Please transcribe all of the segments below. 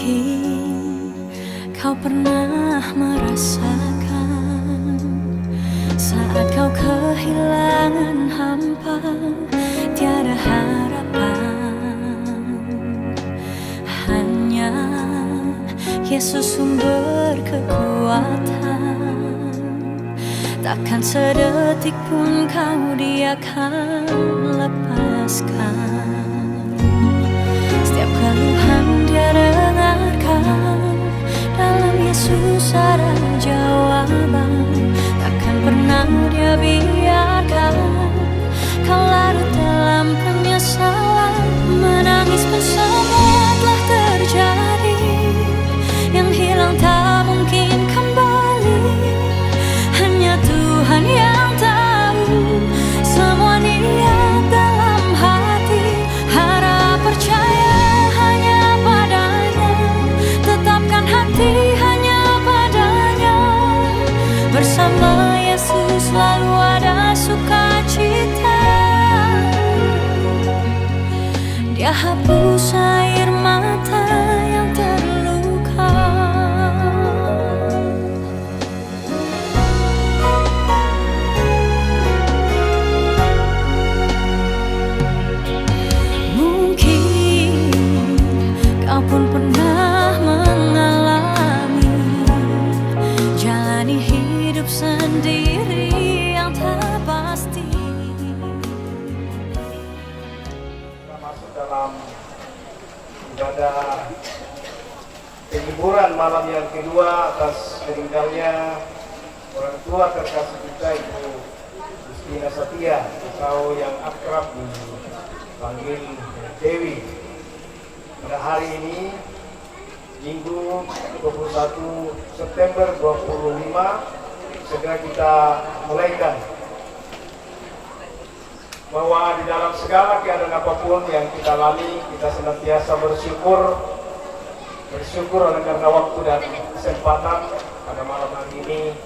Mungkin kau pernah merasakan saat kau kehilangan hampa, tiada harapan. Hanya Yesus sumber kekuatan. Takkan sedetik pun kau Dia akan lepaskan. Setiap keluhan Dia dengarkan, dalam Yesus ada jawaban. Takkan pernah Dia biarkan kau larut dalam penyesalan. Menangis pun semua telah terjadi, yang hilang tak mungkin kembali. Hanya Tuhan yang tahu semua niat dalam hati. Harap percaya hanya padanya, tetapkan hati hanya padanya. Bersama Yesus selalu ada sukacita. Dia hapus air mata yang terluka. Mungkin kau pun pernah mengalami jalani hidup sendiri yang tak pasti. Kita masuk dalam ibadah penghiburan malam yang kedua atas meninggalnya orang tua terkasih kita, Ibu Justina Satya, atau yang akrab dipanggil Dewi. Pada hari ini Minggu 21 September 25 segera kita mulaikan bahwa di dalam segala keadaan apapun yang kita lalui, kita senantiasa bersyukur oleh karena waktu dan kesempatan pada malam hari ini.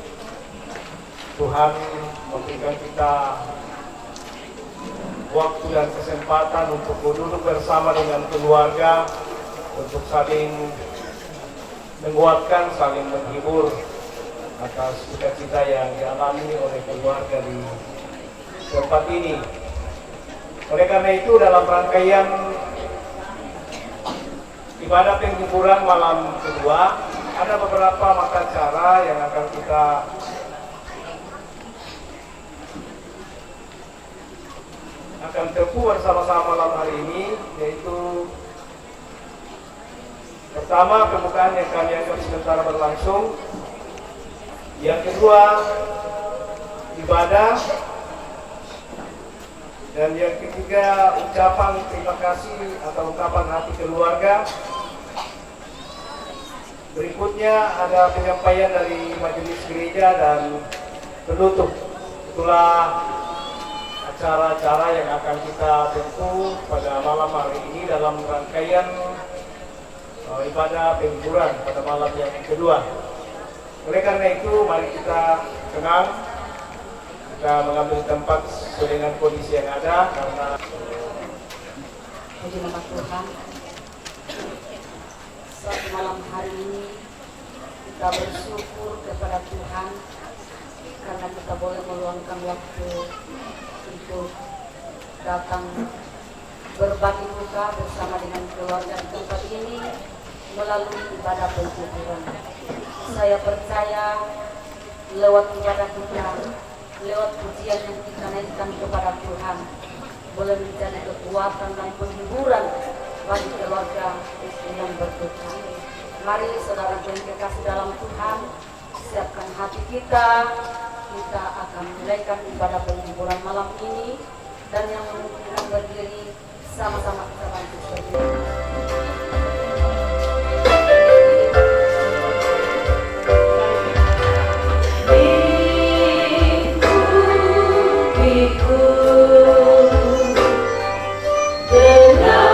Tuhan memberikan kita waktu dan kesempatan untuk duduk bersama dengan keluarga, untuk saling menguatkan, saling menghibur atas cita-cita yang dialami oleh keluarga di tempat ini. Oleh karena itu, dalam rangkaian ibadah penghiburan malam kedua, ada beberapa mata cara yang akan kita tempuh bersama-sama malam hari ini, yaitu pertama, pembukaan yang kami akan sementara berlangsung. Yang kedua, ibadah. Dan yang ketiga, ucapan terima kasih atau ungkapan hati keluarga. Berikutnya ada penyampaian dari majelis gereja dan penutup. Itulah acara-acara yang akan kita tempuh pada malam hari ini dalam rangkaian ibadah penghiburan pada malam yang kedua. Oleh karena itu, mari kita tenang, kita mengambil tempat sesuai dengan kondisi yang ada, karena puji nama Tuhan. Saat malam hari ini kita bersyukur kepada Tuhan karena kita boleh meluangkan waktu untuk datang berbagi duka bersama dengan keluarga di tempat ini melalui ibadah penghiburan. Saya percaya lewat ibadah kita, lewat pujian yang kita naikkan kepada Tuhan, boleh menjadi kekuatan dan penghiburan bagi keluarga yang berduka. Mari saudara yang kekasih dalam Tuhan, siapkan hati kita. Kita akan mulaikan ibadah penghiburan malam ini, dan yang memungkinkan berdiri sama-sama kita bantu berdiri. Dengan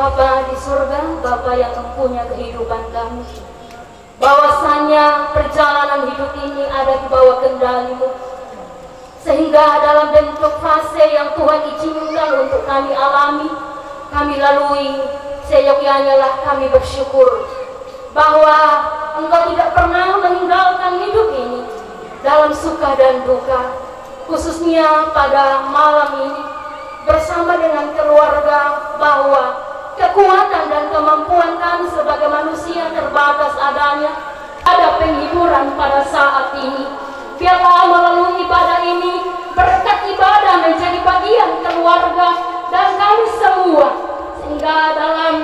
Bapa di surga, Bapa yang mempunyai kehidupan kami, bahwasanya perjalanan hidup ini ada di bawah kendali-Mu, sehingga dalam bentuk fase yang Tuhan izinkan untuk kami alami, kami lalui, seyogyanya lah kami bersyukur bahwa Engkau tidak pernah meninggalkan hidup ini dalam suka dan duka, khususnya pada malam ini bersama dengan keluarga, bahwa kekuatan dan kemampuan kami sebagai manusia terbatas adanya, ada penghiburan pada saat ini. Biarlah melalui ibadah ini berkat ibadah menjadi bagian keluarga dan kami semua, sehingga dalam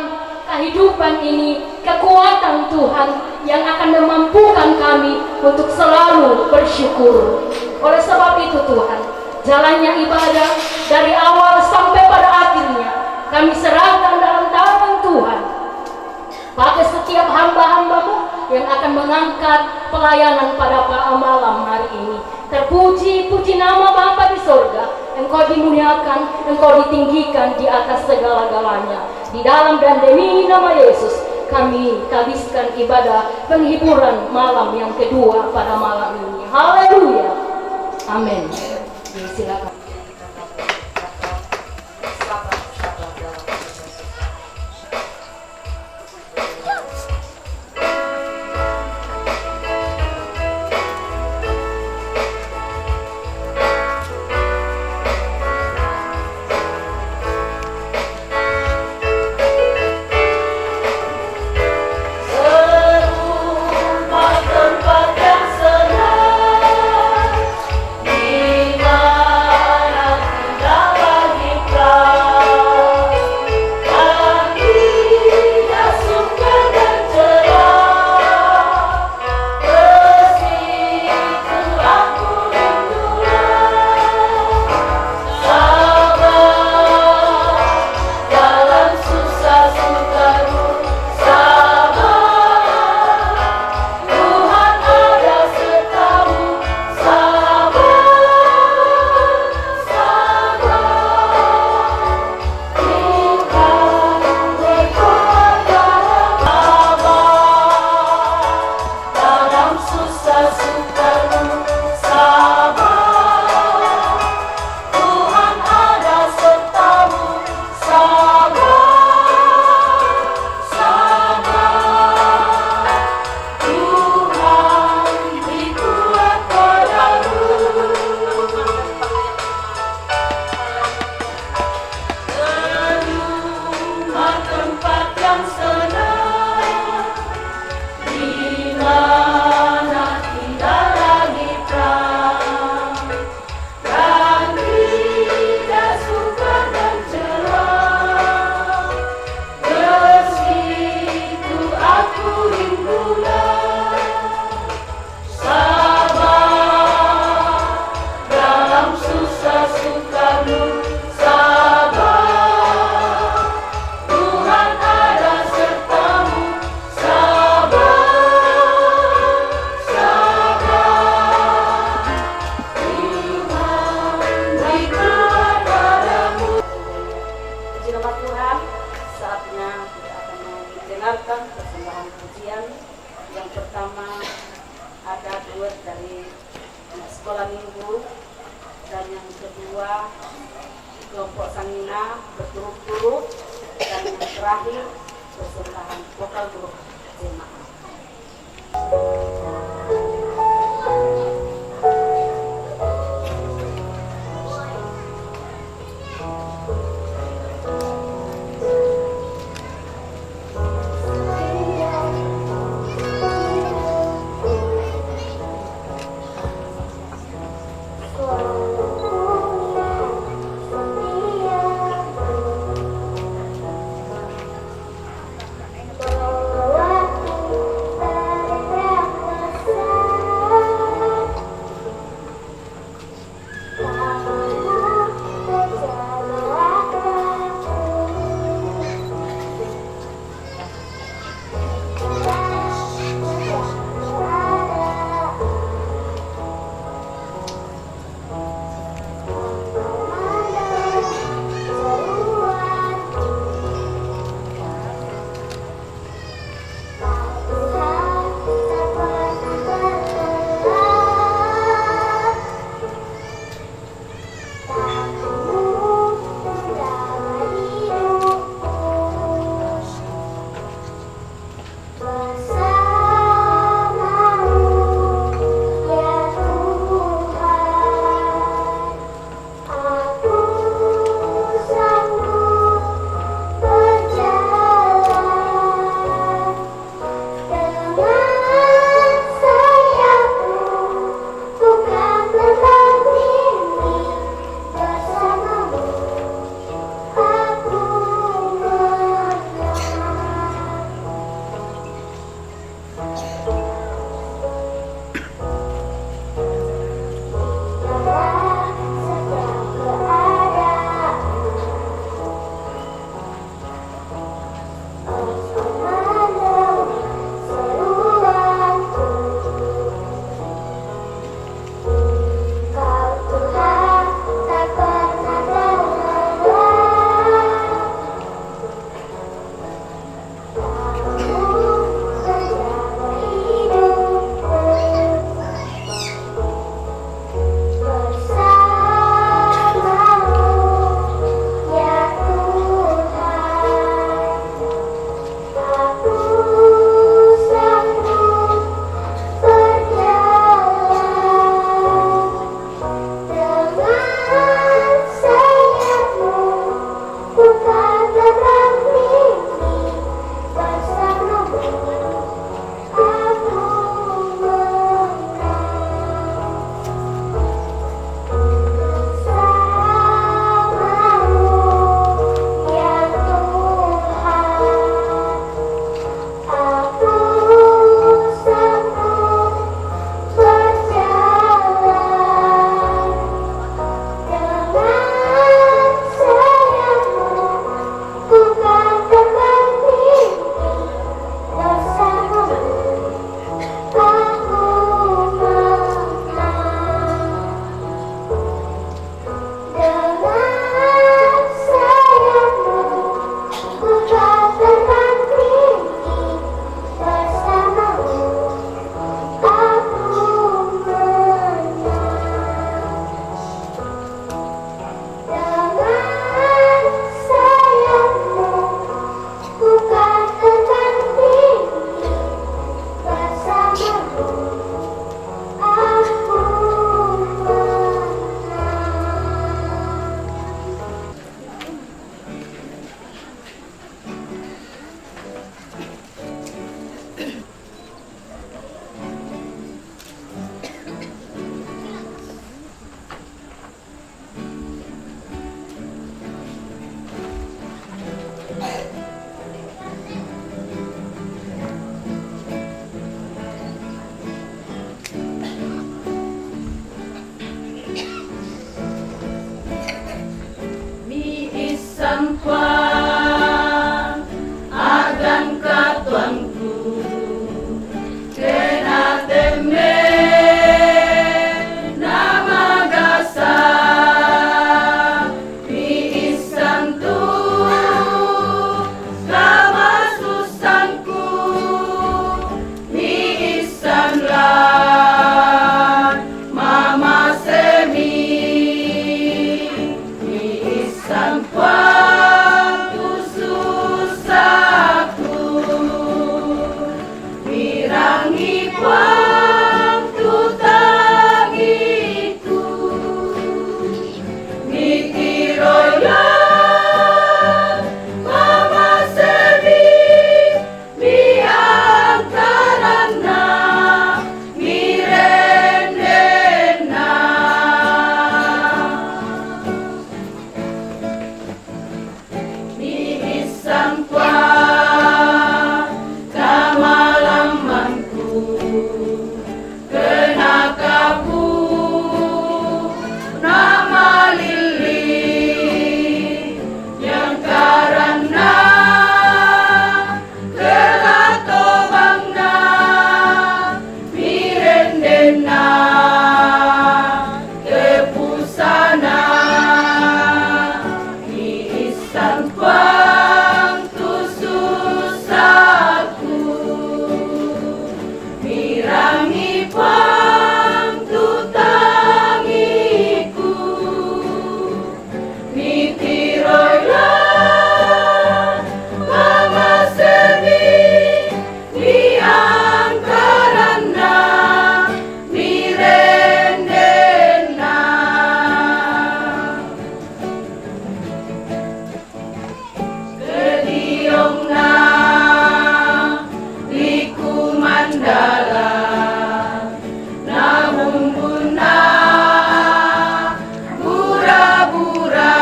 kehidupan ini kekuatan Tuhan yang akan memampukan kami untuk selalu bersyukur. Oleh sebab itu Tuhan, jalannya ibadah dari awal sampai pada akhirnya kami serahkan dalam tangan Tuhan. Pakai setiap hamba-hamba-Mu yang akan mengangkat pelayanan pada malam hari ini. Terpuji, puji nama Bapa di sorga. Engkau dimuliakan, Engkau ditinggikan di atas segala-galanya. Di dalam dan demi nama Yesus, kami habiskan ibadah penghiburan malam yang kedua pada malam ini. Haleluya. Amin. Silakan. Bawa waktu tangiku mikiroyo mama sebi miangkarana mirendena mihisampa kamalamanku kenakapu nama lili yang karena kelatobangna mirendena kepusana iisan pang tususaku mirangi pang tutangiku mitiroylah mama sebi miangkarana mirendena kediongna liku mandala namun guna bura-bura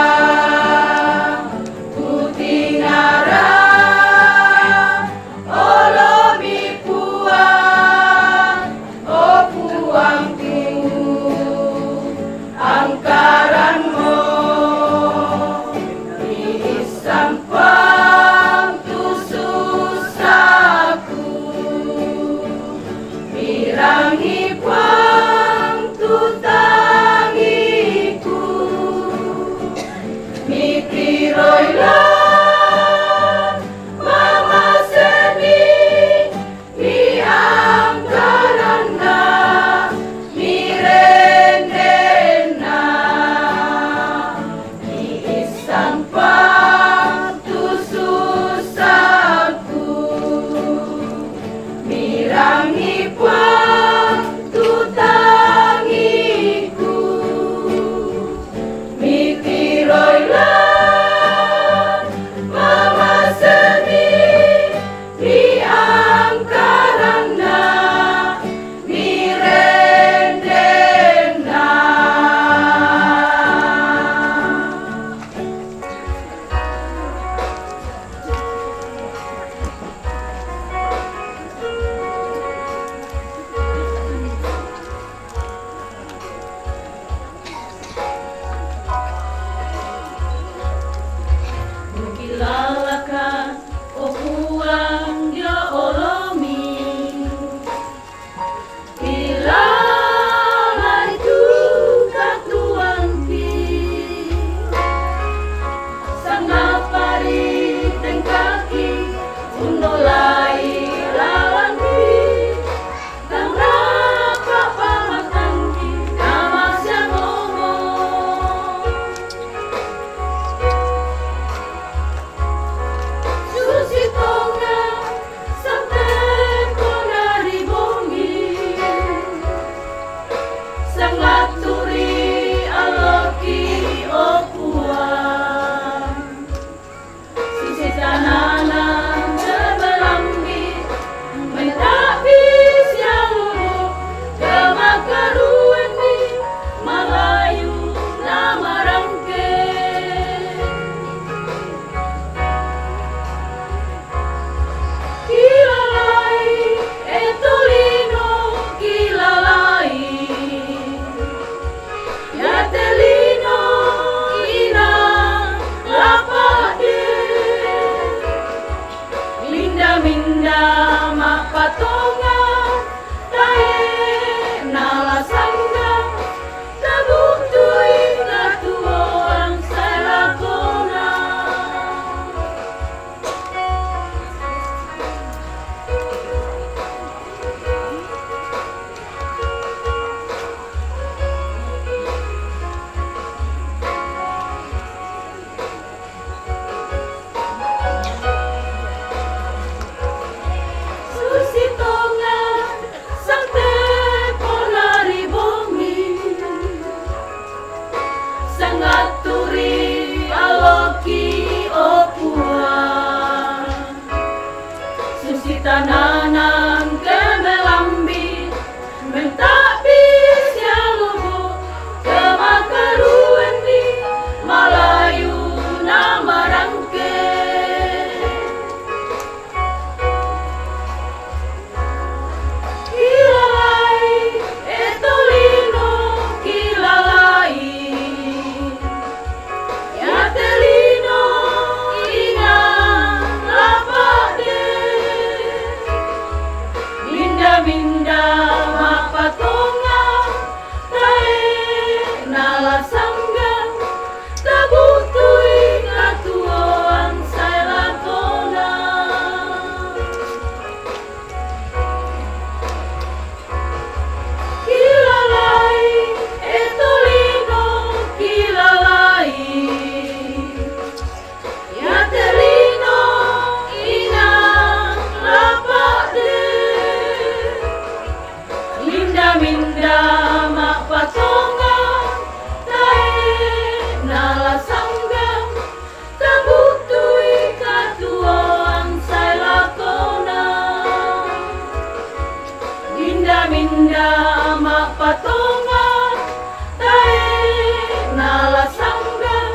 kutingara olomi puang o puangku angkaranmu isampang tususaku mirangi pang tutangiku mitiroylah mama sebi miangkarana mirendena iisan pang tususaku mirangi pang minda mapatonga tae nala sanggang tabutui katuoan saya lakona kilalai etolino kilalai ya terino ina lapade minda minda mak patonga tae nala sanggang tabutui katuoan saya lakona minda minda mak patonga tae nala sanggang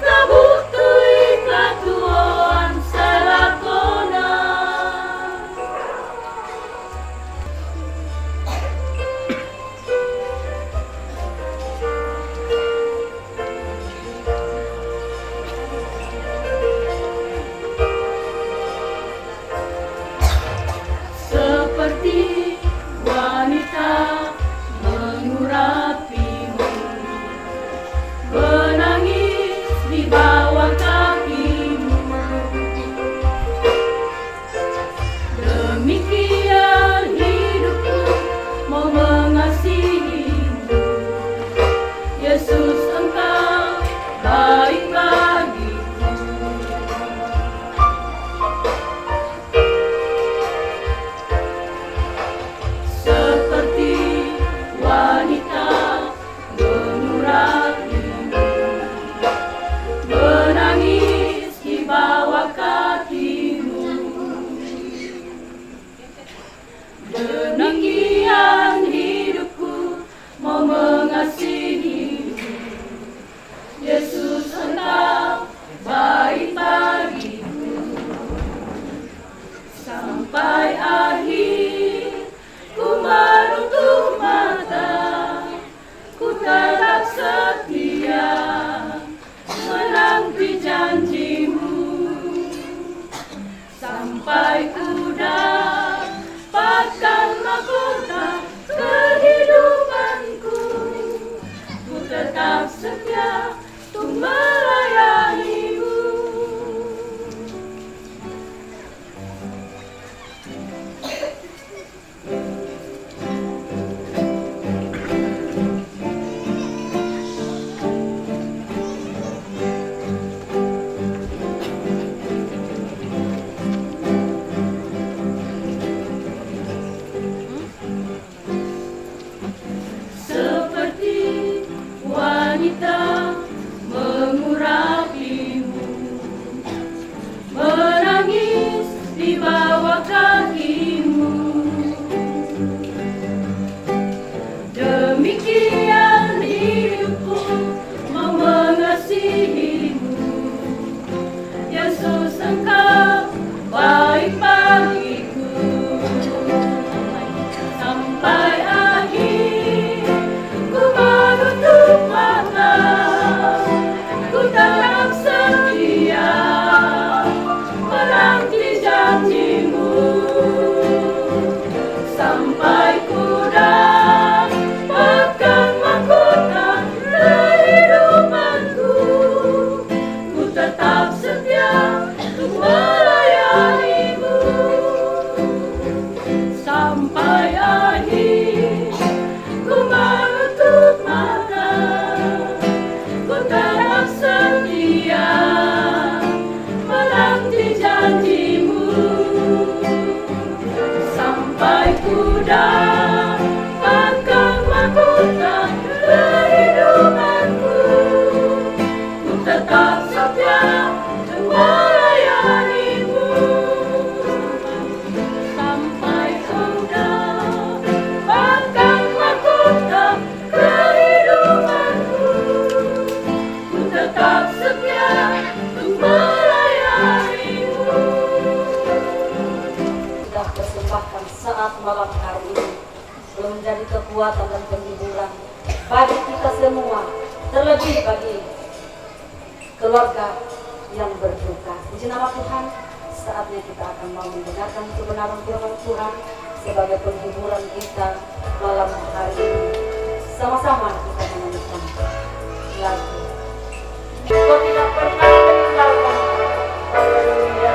tabutui katuoan saya lakona seperti wanita mengurapimu, menangis di bawah kakimu. Demikian hidupku mau mengasihimu, Yesus engkau baik bagiku. Seperti wanita mengurapimu, menangis di bawah kakimu. Demikian hidupku mau mengasihimu, Yesus engkau baik bagiku. Sampai akhir ku menutup mata, ku tetap setia menanti janjimu. Sampai ku dapatkan mahkota kehidupanku, ku tetap setia untuk melayanimu. Seperti wanita mengurapimu, menangis di bawah kakimu. Demikian hidupku mau mengasihimu, Yesus engkau baik bagiku. Sampai akhir ku menutup mata, ku tetap setia menanti janjimu. Sampai ku dapatkan mahkota kehidupanku, ku tetap setia untuk melayanimu. Sampai akhir ku menutup mata, ku tetap setia menanti janjimu. Sampai ku dapatkan mahkota kehidupanku, ku tetap setia untuk melayanimu. Sampai ku dapatkan mahkota kehidupanku, ku tetap setia untuk melayanimu. Sudah persembahkan saat malam hari ini menjadi kekuatan dan penghiburan bagi kita semua, terlebih bagi keluarga yang berduka. Puji nama Tuhan, saatnya kita akan mau mendengarkan kebenaran firman Tuhan sebagai penghiburan kita malam hari ini. Sama-sama kita menyanyikan lagu Kau Tidak Pernah Meninggalkan. Haleluya.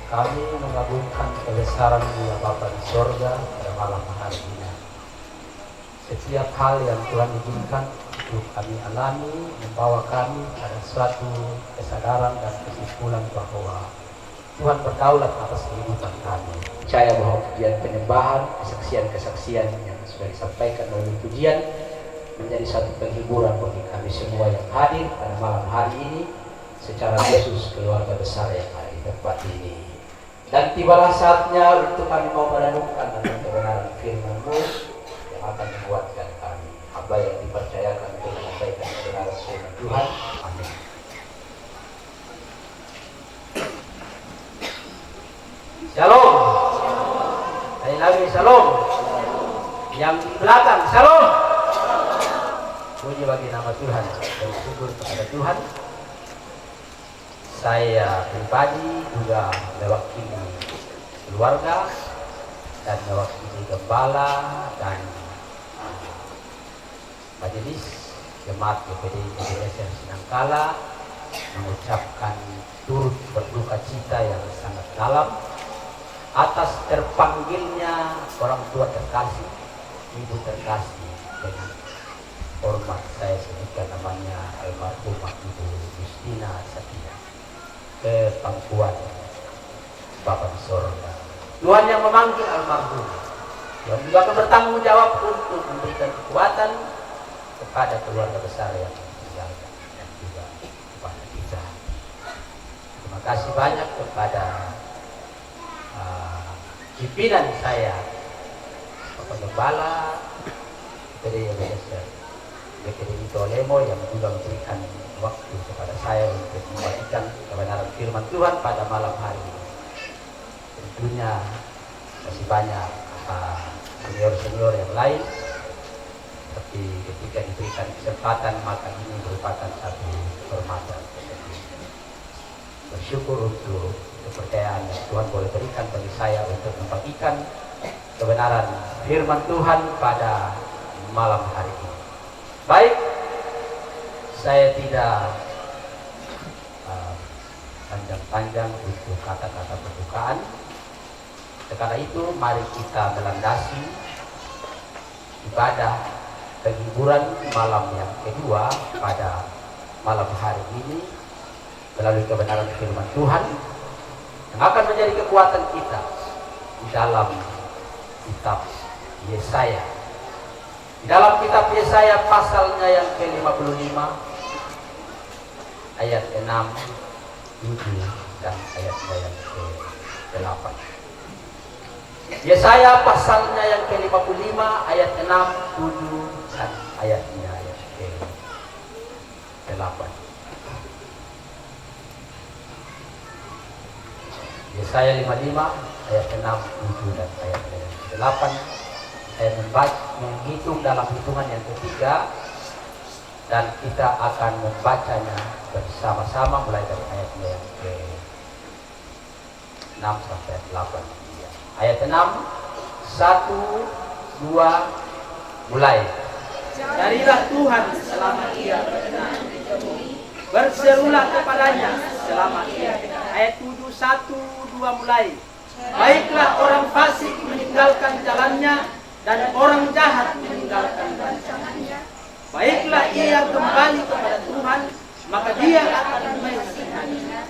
Kami mengagungkan kebesaran-Mu ya Bapa di sorga pada malam hari ini. Setiap hal yang Tuhan izinkan untuk kami alami membawa kami pada suatu kesadaran dan kesimpulan bahwa Tuhan berdaulat atas kehidupan kami. Percaya bahwa pujian penyembahan, kesaksian-kesaksian yang sudah disampaikan melalui pujian menjadi satu penghiburan bagi kami semua yang hadir pada malam hari ini, secara khusus keluarga besar yang ada di tempat ini. Dan tibalah saatnya untuk kami mau merenungkan tentang kebenaran firman-Mu yang akan menguatkan kami, hamba yang dipercayakan untuk menyampaikan kebenaran firman Tuhan. Amin. Shalom. Lagi shalom. Yang di belakang shalom. Puji bagi nama Tuhan dan syukur kepada Tuhan. Saya pribadi juga mewakili keluarga dan mewakili gembala dan majelis jemaat GPD GDSR Sinangkala mengucapkan turut berduka cita yang sangat dalam atas terpanggilnya orang tua terkasih, ibu terkasih, dengan hormat saya sebutkan namanya almarhumah Ibu Justina Satia ke pangkuan Bapa di sorga. Tuhan yang memanggil almarhum, Tuhan juga akan bertanggung jawab untuk memberikan kekuatan kepada keluarga besar yang ditinggalkan dan juga kepada kita. Terima kasih banyak kepada pimpinan saya, Bapak Gembala dari BPD Tolemo yang juga memberikan waktu kepada saya untuk membagikan kebenaran firman Tuhan pada malam hari ini. Tentunya masih banyak senior-senior yang lain, tapi ketika diberikan kesempatan maka ini merupakan satu kehormatan. Bersyukur untuk kepercayaan yang Tuhan boleh berikan bagi saya untuk membagikan kebenaran firman Tuhan pada malam hari ini. Baik, saya tidak panjang-panjang untuk kata-kata pembukaan. Karena itu mari kita melandasi ibadah penghiburan malam yang kedua pada malam hari ini melalui kebenaran firman Tuhan yang akan menjadi kekuatan kita di dalam kitab Yesaya. Di dalam kitab Yesaya pasalnya yang ke-55 ayat 6, 7 dan ayatnya yang ke-8. Yesaya pasalnya yang ke-55 ayat 6, 7 dan ayatnya yang ke-8. Yesaya 55 ayat 6, 7 dan ayatnya yang ke-8. Saya menghitung dalam hitungan yang ketiga dan kita akan membacanya bersama-sama mulai dari ayatnya yang ke-6 sampai 8. Ayat 6, 1, 2, mulai. Carilah Tuhan selama Ia berkenan, berserulah kepadanya selama Ia dekat. Ayat 7, 1, 2, mulai. Baiklah orang fasik meninggalkan jalannya dan orang jahat meninggalkan rancangannya. Baiklah ia kembali kepada Tuhan, maka dia akan mengasihaninya,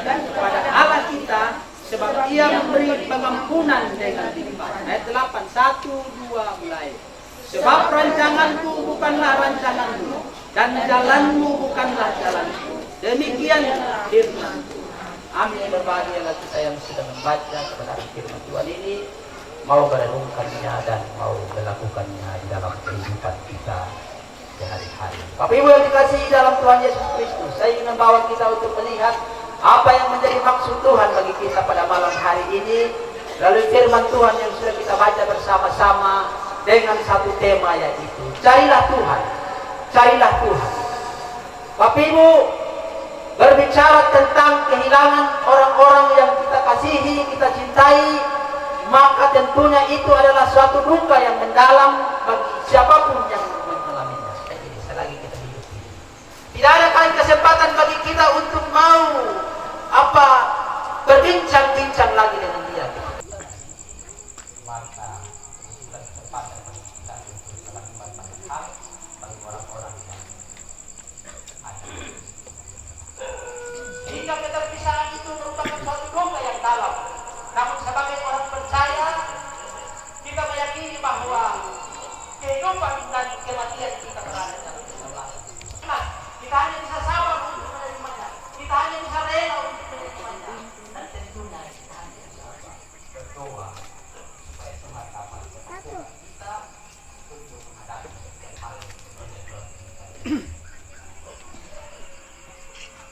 dan kepada Allah kita, sebab ia memberi pengampunan dengan limpah. Ayat 8, 1, 2, mulai. Sebab rancanganku bukanlah rancanganmu, dan jalanmu bukanlah jalanku. Demikian firman Tuhan. Amin. Berbahagialah kita yang sudah membaca kebenaran firman Tuhan ini, mau merenungkannya dan mau melakukannya di dalam kehidupan kita sehari-hari. Bapak Ibu yang dikasihi dalam Tuhan Yesus Kristus, saya ingin membawa kita untuk melihat apa yang menjadi maksud Tuhan bagi kita pada malam hari ini melalui firman Tuhan yang sudah kita baca bersama-sama dengan satu tema, yaitu carilah Tuhan, carilah Tuhan. Bapak Ibu, berbicara tentang kehilangan orang-orang yang kita kasihi, kita cintai, maka tentunya itu adalah suatu duka yang mendalam bagi siapapun yang mengalaminya. Selagi kita hidup ini, tidak ada kali kesempatan bagi kita untuk mau berbincang-bincang lagi dengan dia. Maka kesempatan bagi kita untuk melakukan banyak hal bagi orang-orang yang ada. Sehingga keterpisahan itu merupakan suatu duka yang dalam. Namun sebagai orang percaya, kita meyakini bahwa kehidupan dan kematian kita berada dalam keselamatan. Nah, kita hanya bisa sabar untuk menerimanya, kita hanya bisa rela untuk menerimanya, dan tentunya kita hanya bisa berdoa supaya Tuhan dapat memampukan kita untuk menghadapi setiap hal yang terjadi.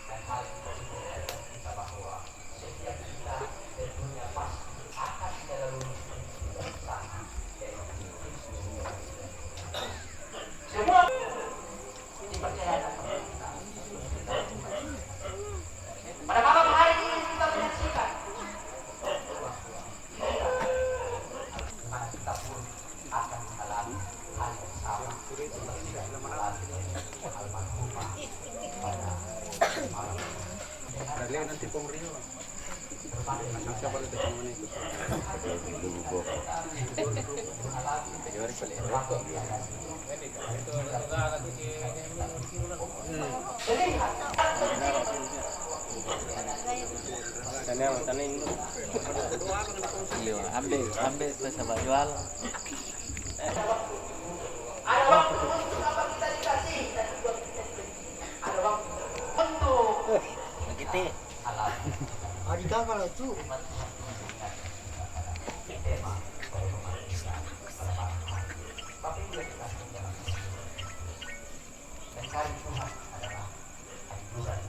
Dan hal itu mengajarkan kita bahwa setiap kita tentunya pasti akan melalui yang sama, yaitu semua dipercayakan kepada kita. Pada malam hari ini kita menyaksikan dimana kita pun akan mengalami hal yang sama seperti yang mengalami almarhumah pada malam nanti pemerintah ambil sama jual. Ada waktu untuk apa kita dikasih dan juga kita diberi. Ada waktu untuk Begitu. alam. Adika kalau itu Tema dari rumah kita pada malam hari. Tapi juga dikasih dalam dan cari Tuhan adalah hiburan.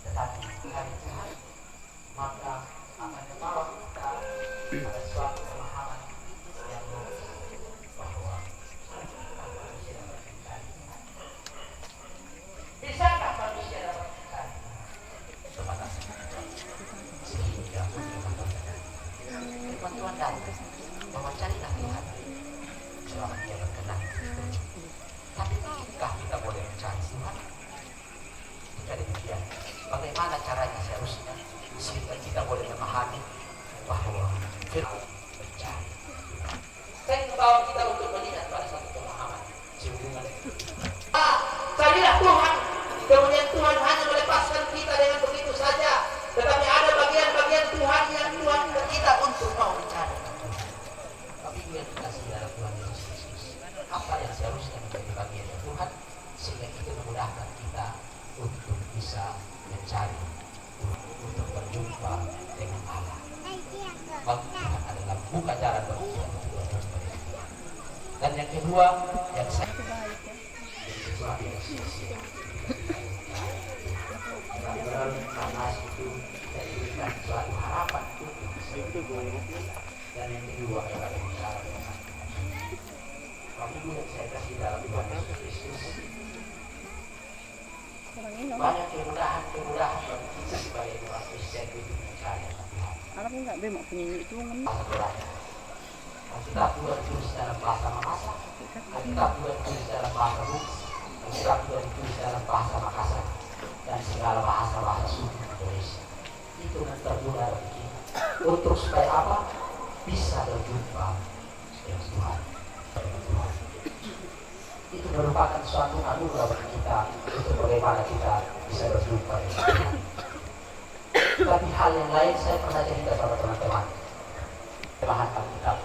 Tetapi cari Tuhan maka akan membawa kita pada suatu pemahaman yang logis bahwa manusia dapat mencari Tuhan. Bisakah manusia dapat mencari Tuhan? Coba tanya. Sehingga firman Tuhan datang selama Ia berkenan. Tapi inikah kita boleh mencari Tuhan? Jika demikian, bagaimana caranya seharusnya sehingga kita boleh memahami bahwa firman mencari. Saya membawa kita untuk melihat pada satu pemahaman sehubungan. Carilah Tuhan. Kemudian Tuhan hanya melepaskan kita dengan begitu saja. Tetapi ada bagian-bagian Tuhan yang Tuhan ke kita untuk mau mencari. Tapi yang dikasih dalam Tuhan Yesus Kristus, apa yang seharusnya menjadi bagian dari Tuhan sehingga kita memudahkan kita untuk bisa mencari, untuk berjumpa dengan Allah. Bagi Tuhan adalah buka jalan bagi kita untuk berjumpa dengan Tuhan. Dan yang kedua, yang saya sesuatu yang sia-sia. Karena itu kita diberikan suatu harapan untuk bisa berjumpa dengan Tuhan. Dan yang kedua adalah bicara dengan Tuhan. Kami yang saya kasih dalam Tuhan Yesus Kristus, banyak kemudahan bagi kita sebagai orang Kristen untuk mencari Tuhan. Anak enggak bemak penyanyi itu kan. Kita tulis dalam bahasa Makassar, kita tulis dalam bahasa Bugis, kita tulis dalam bahasa Makassar, dan segala bahasa suku Indonesia. Itu yang termudah bagi kita. Untuk supaya apa? Bisa berjumpa dengan Tuhan. Itu merupakan suatu anugerah bagi kita untuk bagaimana kita bisa berjumpa dengan Tuhan. Tapi hal yang lain saya pernah cerita sama teman-teman terjemahan Alkitab.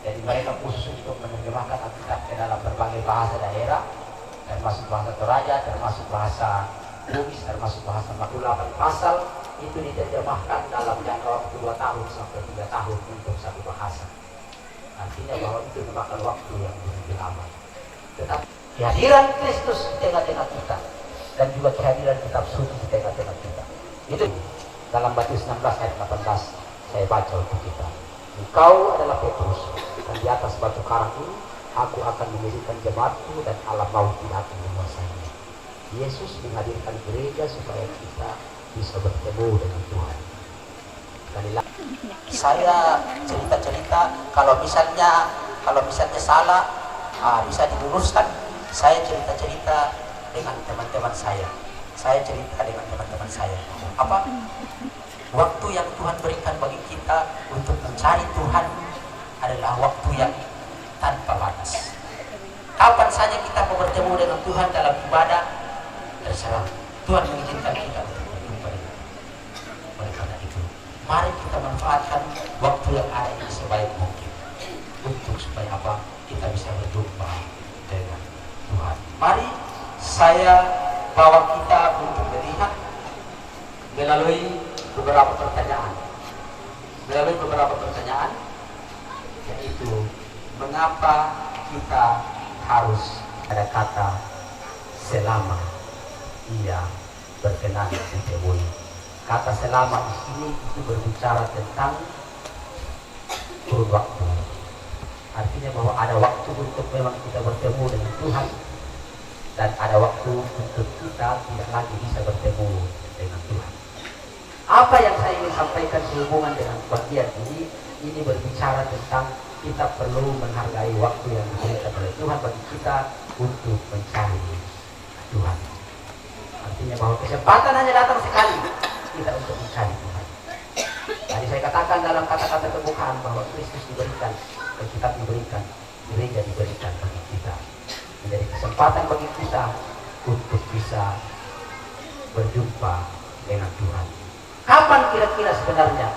Jadi mereka khusus untuk menerjemahkan Alkitab ke dalam berbagai bahasa daerah, termasuk bahasa Toraja, termasuk bahasa Bugis, termasuk bahasa 48 pasal. Itu diterjemahkan dalam jangka waktu 2 tahun sampai 3 tahun untuk satu bahasa. Artinya bahwa itu memakan waktu yang lebih lama. Tetapi kehadiran Kristus di tengah-tengah kita dan juga kehadiran kitab suci di tengah-tengah kita. Itu dalam Matius 16 ayat 18 saya baca untuk kita. Engkau adalah Petrus, dan di atas batu karang ini aku akan mendirikan jemaatku dan alam maut tidak akan menguasainya. Yesus menghadirkan gereja supaya kita bisa bertemu dengan Tuhan. Sekali lagi, saya cerita-cerita kalau misalnya salah bisa diluruskan. Saya cerita-cerita dengan teman-teman saya. Saya cerita dengan teman-teman saya. Apa? Waktu yang Tuhan berikan bagi kita untuk mencari Tuhan adalah waktu yang tanpa batas. Kapan saja kita mau bertemu dengan Tuhan dalam ibadah, terserah. Tuhan mengizinkan kita untuk berjumpa dengan Tuhan. Oleh karena itu, mari kita manfaatkan waktu yang ada ini sebaik mungkin untuk supaya apa? Kita bisa berjumpa dengan Tuhan. Mari saya bawa kita untuk melihat melalui beberapa pertanyaan, yaitu mengapa kita harus ada kata selama Ia berkenan ditemui. Kata selama di sini itu berbicara tentang kurun waktu. Artinya bahwa ada waktu untuk memang kita bertemu dengan Tuhan, dan ada waktu untuk kita tidak lagi bisa bertemu dengan Tuhan. Apa yang saya ingin sampaikan sehubungan dengan bagian ini berbicara tentang kita perlu menghargai waktu yang diberikan oleh Tuhan bagi kita untuk mencari Tuhan. Artinya bahwa kesempatan hanya datang sekali kita untuk mencari Tuhan. Tadi saya katakan dalam kata-kata pembukaan bahwa Kristus diberikan, Alkitab diberikan, gereja diberikan bagi kita. Menjadi kesempatan bagi kita untuk bisa berjumpa dengan Tuhan. Kapan kira-kira sebenarnya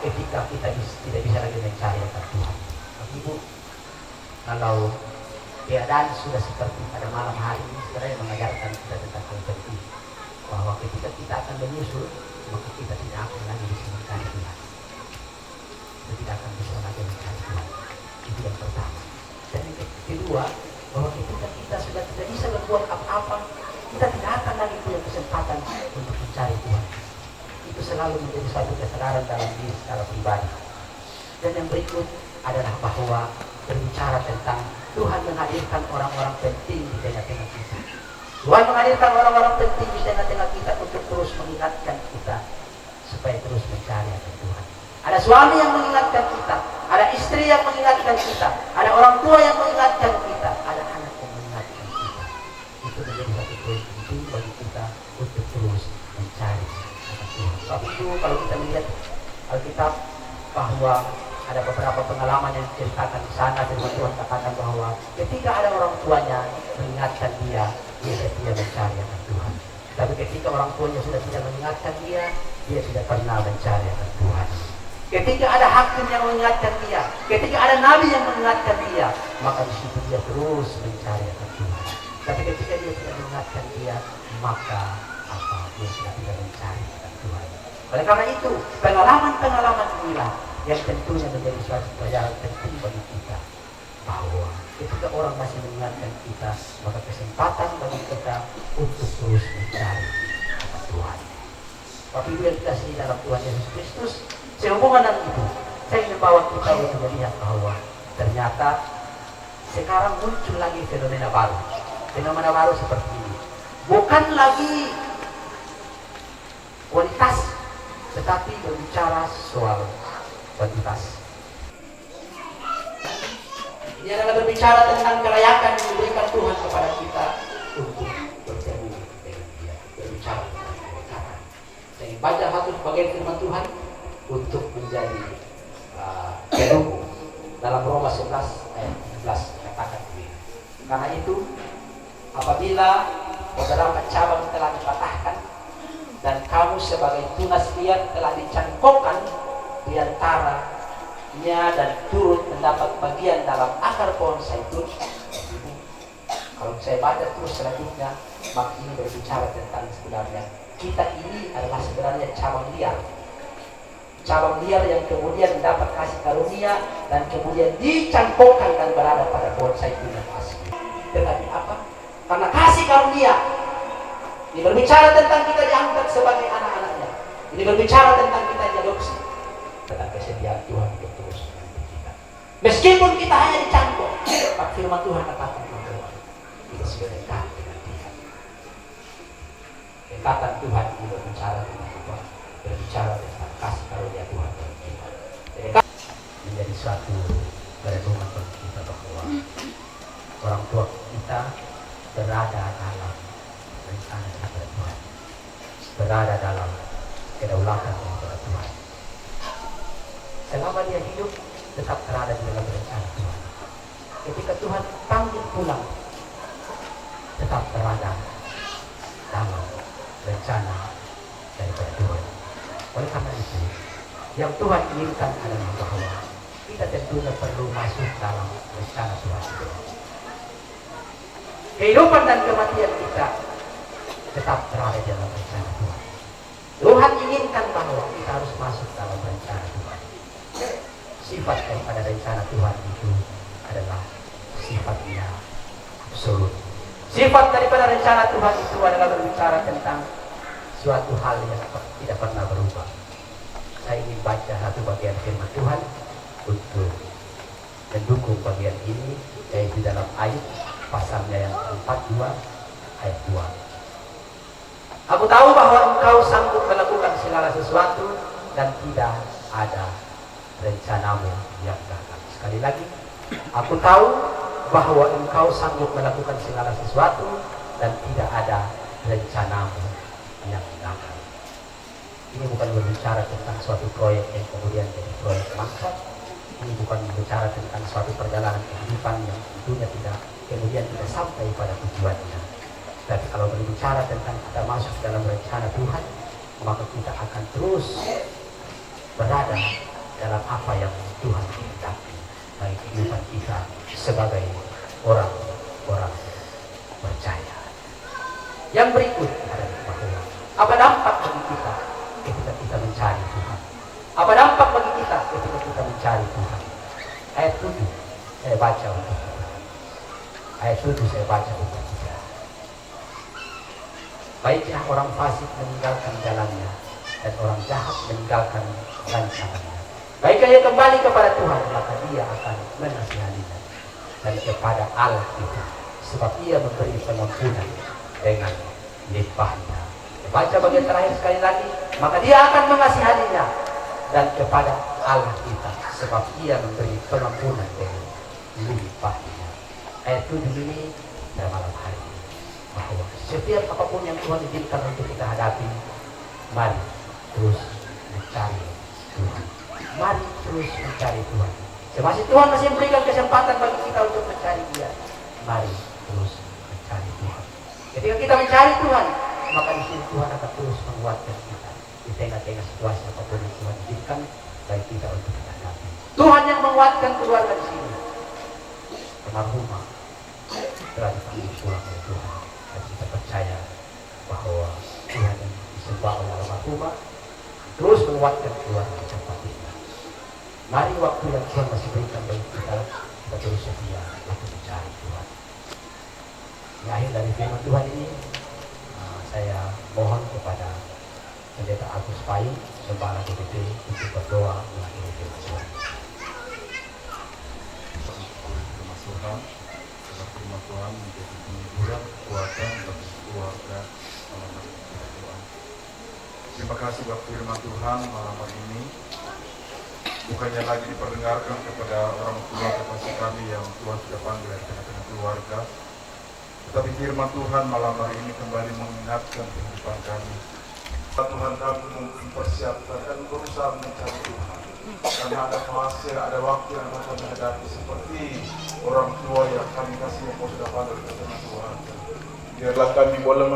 ketika kita tidak bisa lagi mencari Tuhan? Ibu, kalau keadaan sudah seperti pada malam hari ini, sebenarnya mengajarkan kita tentang hal penting bahwa ketika kita akan menyusul, maka kita tidak akan lagi bisa mencari Tuhan. Kita tidak akan bisa lagi mencari Tuhan. Itu yang pertama. Dan yang kedua, bahwa ketika kita sudah tidak bisa berbuat apa-apa, kita tidak akan lagi punya kesempatan untuk mencari Tuhan. Itu selalu menjadi suatu kesadaran dalam diri secara pribadi. Dan yang berikut adalah bahwa berbicara tentang Tuhan menghadirkan orang-orang penting di tengah-tengah kita. Tuhan menghadirkan orang-orang penting di tengah-tengah kita untuk terus mengingatkan kita supaya terus mencari Tuhan. Ada suami yang mengingatkan kita, ada istri yang mengingatkan kita, ada orang tua yang mengingatkan bahwa ketika ada orang tuanya mengingatkan dia setia mencari akan Tuhan. Tapi ketika orang tuanya sudah tidak mengingatkan dia tidak pernah mencari akan Tuhan. Ketika ada hakim yang mengingatkan dia, ketika ada nabi yang mengingatkan dia, maka di situ dia terus mencari akan Tuhan. Tapi ketika dia tidak mengingatkan dia, maka dia sudah tidak mencari akan Tuhan. Oleh karena itu, pengalaman-pengalaman inilah yang tentunya menjadi suatu pelajaran penting bagi kita, bahwa ketika orang masih mengingatkan kita, maka kesempatan bagi kita untuk terus mencari akan Tuhan. Bapak Ibu yang kita sini dalam Tuhan Yesus Kristus, sehubungan dengan itu, saya ingin bawa kita untuk melihat bahwa ternyata sekarang muncul lagi fenomena baru. Fenomena baru seperti ini. Bukan lagi kualitas, tetapi berbicara soal kuantitas. Ini adalah berbicara tentang kelayakan yang diberikan Tuhan kepada kita untuk bertemu dengan Dia. Berbicara tentang kelayakan. Saya ingin baca satu bagian firman Tuhan untuk menjadi pendukung dalam Roma 11 ayat 17 katakan begini. Karena itu apabila beberapa cabang telah dipatahkan dan kamu sebagai tunas liar telah dicangkokkan di antaranya dan turut mendapat bagian dalam akar pohon zaitun. Kalau saya baca terus selanjutnya, maka ini berbicara tentang sebenarnya kita ini adalah sebenarnya cabang liar. Cabang liar yang kemudian mendapat kasih karunia dan kemudian dicangkokkan dan berada pada pohon zaitun yang asli. Tetapi apa? Karena kasih karunia ini berbicara tentang kita diangkat sebagai anak-anaknya. Ini berbicara tentang kita diadopsi. Tentang kesediaan Tuhan untuk terus menjadi kita. Meskipun kita hanya dicangkok, Pak firman Tuhan katakan bahwa kita sudah dekat dengan Dia. Dekatan Tuhan ini berbicara tentang apa? Berbicara tentang kasih karunia Tuhan bagi kita. Dekat menjadi suatu perenungan bagi kita bahwa orang tua kita berada dalam rencana daripada Tuhan, berada dalam kedaulatan daripada Tuhan. Selama dia hidup, tetap berada di dalam rencana Tuhan. Ketika Tuhan panggil pulang, tetap berada dalam rencana daripada Tuhan. Oleh karena itu, yang Tuhan inginkan adalah bahwa kita tentunya perlu masuk dalam rencana Tuhan. Kehidupan dan kematian kita tetap berada dalam rencana Tuhan. Tuhan inginkan bahwa kita harus masuk dalam rencana Tuhan. Sifat daripada rencana Tuhan itu adalah sifatnya absolut. Sifat daripada rencana Tuhan itu adalah berbicara tentang suatu hal yang tidak pernah berubah. Saya ingin baca satu bagian firman Tuhan untuk mendukung bagian ini, yaitu dalam Ayub pasalnya yang 42 ayat 2. Aku tahu bahwa engkau sanggup melakukan segala sesuatu dan tidak ada rencanamu yang gagal. Sekali lagi, aku tahu bahwa engkau sanggup melakukan segala sesuatu dan tidak ada rencanamu yang gagal. Ini bukan berbicara tentang suatu proyek yang kemudian jadi proyek bangsa. Ini bukan berbicara tentang suatu perjalanan kehidupan yang tentunya kemudian tidak sampai pada tujuannya. Tapi kalau berbicara tentang kita masuk dalam rencana Tuhan, maka kita akan terus berada dalam apa yang Tuhan kehendaki bagi kehidupan kita sebagai orang-orang percaya. Yang berikut adalah bahwa apa dampak bagi kita ketika kita mencari Tuhan? Apa dampak bagi kita ketika kita mencari Tuhan? Ayat 7 saya baca untuk kita. Ayat 7 saya baca untuk kita. Baiklah orang fasik meninggalkan jalannya dan orang jahat meninggalkan rancangannya. Baiklah ia kembali kepada Tuhan, maka dia akan menasihatinya, dan kepada Allah kita, sebab ia memberi pengampunan dengan limpahnya. Baca bagian terakhir sekali lagi, maka dia akan mengasihaninya, dan kepada Allah kita, sebab ia memberi pengampunan dengan limpahnya. Ayat 7 ini pada malam hari ini, bahwa setiap apapun yang Tuhan izinkan untuk kita hadapi, mari terus mencari Tuhan. Mari terus mencari Tuhan. Semasih Tuhan masih memberikan kesempatan bagi kita untuk mencari Dia, mari terus mencari Tuhan. Ketika kita mencari Tuhan, maka di sini Tuhan akan terus menguatkan kita di tengah-tengah situasi apapun yang Tuhan izinkan bagi kita untuk kita hadapi. Tuhan yang menguatkan keluarga di sini. Almarhumah telah dipanggil pulang oleh Tuhan, dan kita percaya bahwa Tuhan yang disembah oleh almarhumah terus menguatkan keluarga di tempat ini. Mari waktu yang Tuhan masih berikan bagi kita terus setia untuk mencari Tuhan. Di akhir dari firman Tuhan ini, saya mohon kepada Pendeta Agus Pai, Gembala DPP, untuk berdoa mengakhiri firman Tuhan. Tuhan, firman Tuhan menjadi penghiburan, kekuatan bagi keluarga malam Tuhan. Terima kasih buat firman Tuhan malam hari ini. Bukannya lagi diperdengarkan kepada orang tua kekasih kami yang Tuhan sudah panggil dari tengah-tengah keluarga, tetapi firman Tuhan malam hari ini kembali mengingatkan kehidupan kami. Tuhan kami mempersiapkan dan berusaha mencari Tuhan, karena ada fase, ada waktu yang akan menghadapi seperti orang tua yang kami kasih yang sudah panggil dari tengah keluarga. Biarlah kami boleh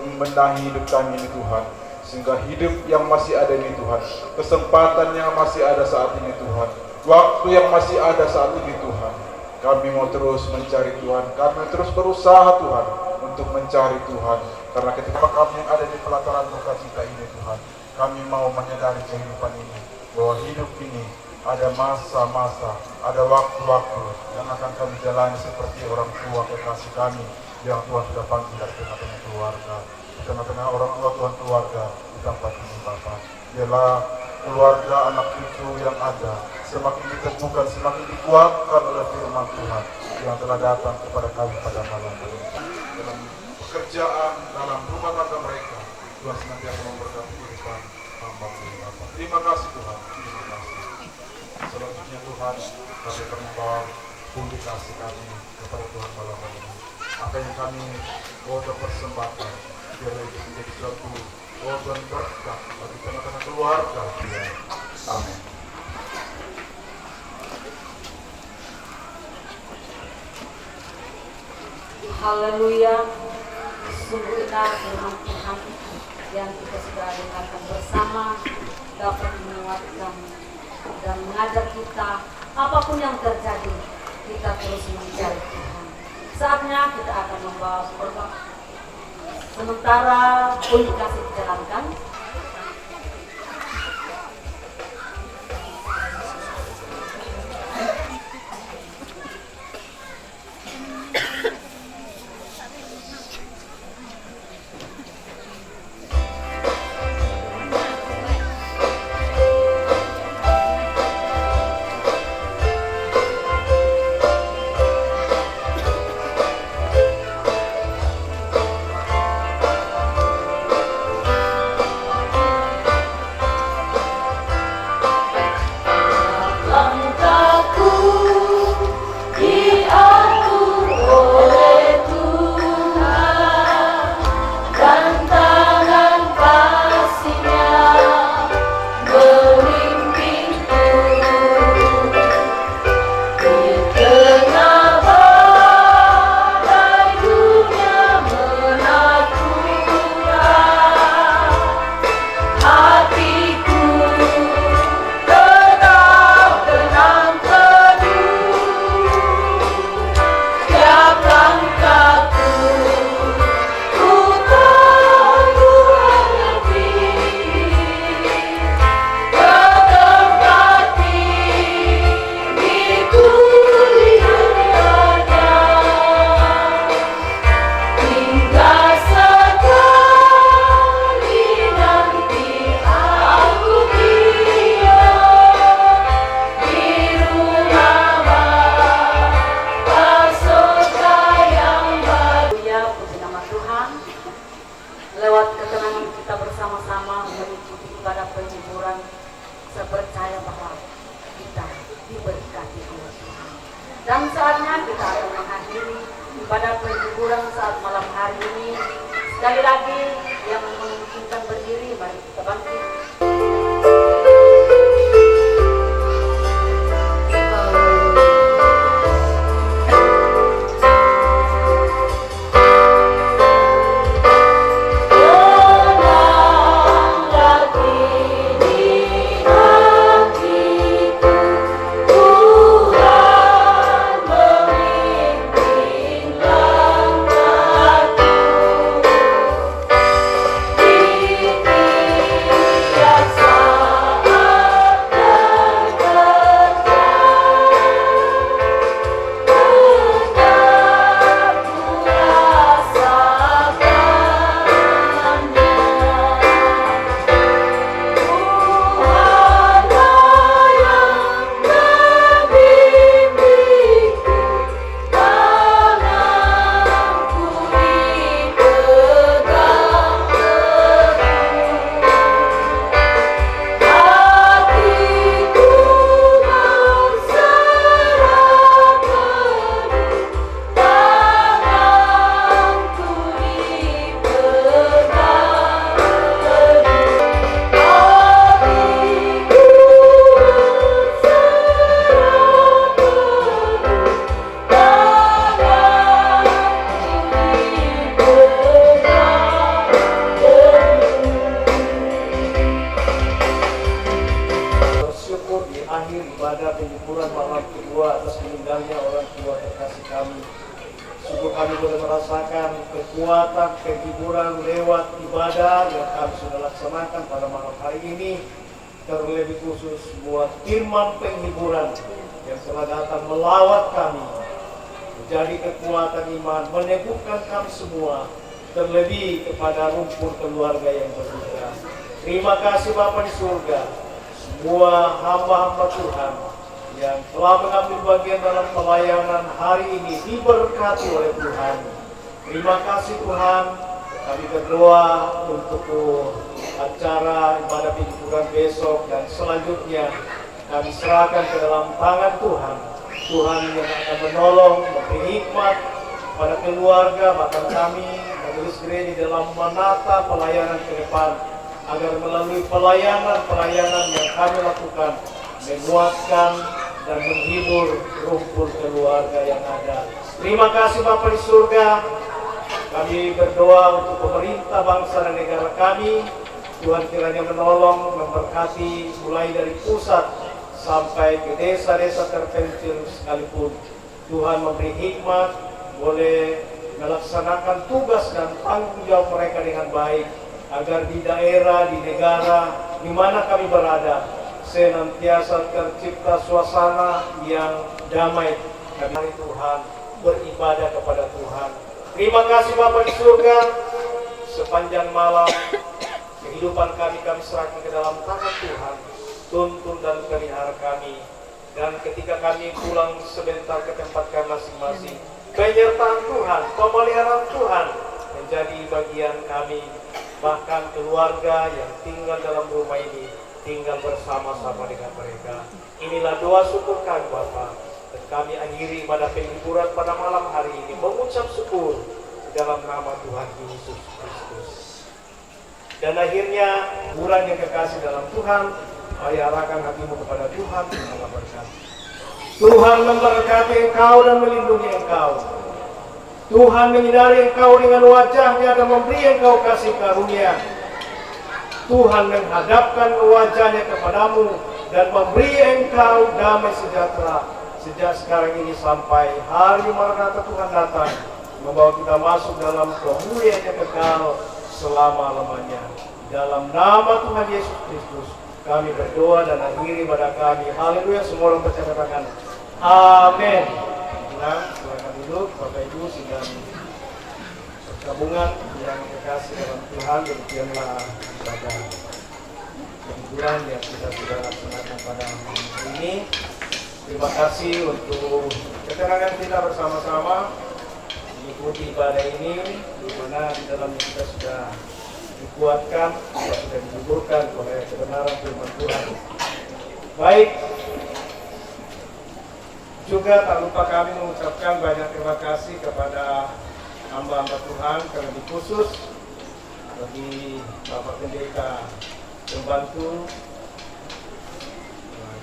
membenahi hidup kami ini Tuhan, sehingga hidup yang masih ada ini Tuhan, kesempatan yang masih ada saat ini Tuhan, waktu yang masih ada saat ini Tuhan, kami mau terus mencari Tuhan, kami terus berusaha Tuhan untuk mencari Tuhan, karena ketika kami yang ada di pelataran duka cita ini Tuhan, kami mau menyadari kehidupan ini, bahwa hidup ini ada masa-masa, ada waktu-waktu yang akan kami jalani seperti orang tua kekasih kami yang Tuhan sudah panggil dari tengah-tengah keluarga, di tengah-tengah orang tua Tuhan keluarga di tempat ini Bapak. Biarlah keluarga anak cucu yang ada semakin diteguhkan, semakin dikuatkan oleh firman Tuhan yang telah datang kepada kami pada malam ini. Dalam pekerjaan, dalam rumah tangga mereka, Tuhan senantiasa memberkati kehidupan hamba Bapak. Terima kasih Tuhan, terima kasih. Selanjutnya Tuhan, kami membawa publikasi kami kepada Tuhan malam ini. Apa yang kami persembahkan, biarlah itu menjadi suatu Tuhan berkat bagi tengah-tengah keluarga. Amin. Haleluya. Sungguh indah firman Tuhan yang kita sudah dengarkan bersama dapat menguatkan dan mengajak kita apapun yang terjadi kita terus mencari Tuhan. Saatnya kita akan membawa korban. Sementara publikasi dijalankan, lewat ketenangan kita bersama-sama mengikuti ibadah penghiburan, saya percaya bahwa kita diberkati oleh Tuhan. Dan saatnya kita akan mengakhiri ibadah penghiburan saat malam hari ini. Sekali lagi yang memungkinkan berdiri, mari kita bangkit. sungguh kami boleh merasakan kekuatan, kehiburan lewat ibadah yang kami sudah laksanakan pada malam hari ini. Terlebih khusus buat firman penghiburan yang telah datang melawat kami, menjadi kekuatan iman, meneguhkan kami semua, terlebih kepada rumpun keluarga yang berduka. Terima kasih Bapa di surga, semua hamba-hamba Tuhan yang telah mengambil bagian dalam pelayanan hari ini diberkati oleh Tuhan. Terima kasih Tuhan, kami berdoa untuk acara ibadah penghiburan besok dan selanjutnya kami serahkan ke dalam tangan Tuhan. Tuhan yang akan menolong, memberi hikmat pada keluarga, bahkan kami majelis gereja dalam menata pelayanan ke depan, agar melalui pelayanan yang kami lakukan menguatkan dan menghibur rumpun keluarga yang ada. Terima kasih Bapa di surga. Kami berdoa untuk pemerintah bangsa dan negara kami. Tuhan kiranya menolong, memberkati mulai dari pusat sampai ke desa-desa terpencil sekalipun. Tuhan memberi hikmat, boleh melaksanakan tugas dan tanggung jawab mereka dengan baik, agar di daerah, di negara, di mana kami berada, senantiasa tercipta suasana yang damai. Kami Tuhan beribadah kepada Tuhan. Terima kasih Bapa di surga. Sepanjang malam kehidupan kami serahkan ke dalam tangan Tuhan. Tuntun dan pelihara kami. Dan ketika kami pulang sebentar ke tempat kami masing-masing, penyertaan Tuhan, pemeliharaan Tuhan menjadi bagian kami. Bahkan keluarga yang tinggal dalam rumah ini tinggal bersama-sama dengan mereka. Inilah doa syukur kami Bapa. Dan kami akhiri pada penghiburan pada malam hari ini mengucap syukur dalam nama Tuhan Yesus Kristus. Dan akhirnya hiburan yang kekasih dalam Tuhan, mari arahkan hatimu kepada Tuhan Allah berkati. Tuhan memberkati engkau dan melindungi engkau. Tuhan menyinari engkau dengan wajahnya dan memberi engkau kasih karunia. Tuhan menghadapkan wajahnya kepadamu dan memberi engkau damai sejahtera sejak sekarang ini sampai hari Maranatha Tuhan datang, membawa kita masuk dalam kemuliaan yang kekal selama-lamanya. Dalam nama Tuhan Yesus Kristus kami berdoa dan akhiri pada kami. Haleluya, semua orang percaya katakan amin. Nah, silakan duduk Bapak Ibu sidang gabungan yang kekasih dalam Tuhan. Demikianlah pada penghiburan yang kita sudah laksanakan pada hari ini. Terima kasih untuk keterangan kita bersama-sama mengikuti ibadah ini, di mana di dalamnya kita sudah dikuatkan, kita sudah dihiburkan oleh kebenaran firman Tuhan. Baik, juga tak lupa kami mengucapkan banyak terima kasih kepada hamba-hamba Tuhan, terlebih khusus bagi Bapak Pendeta Pembantu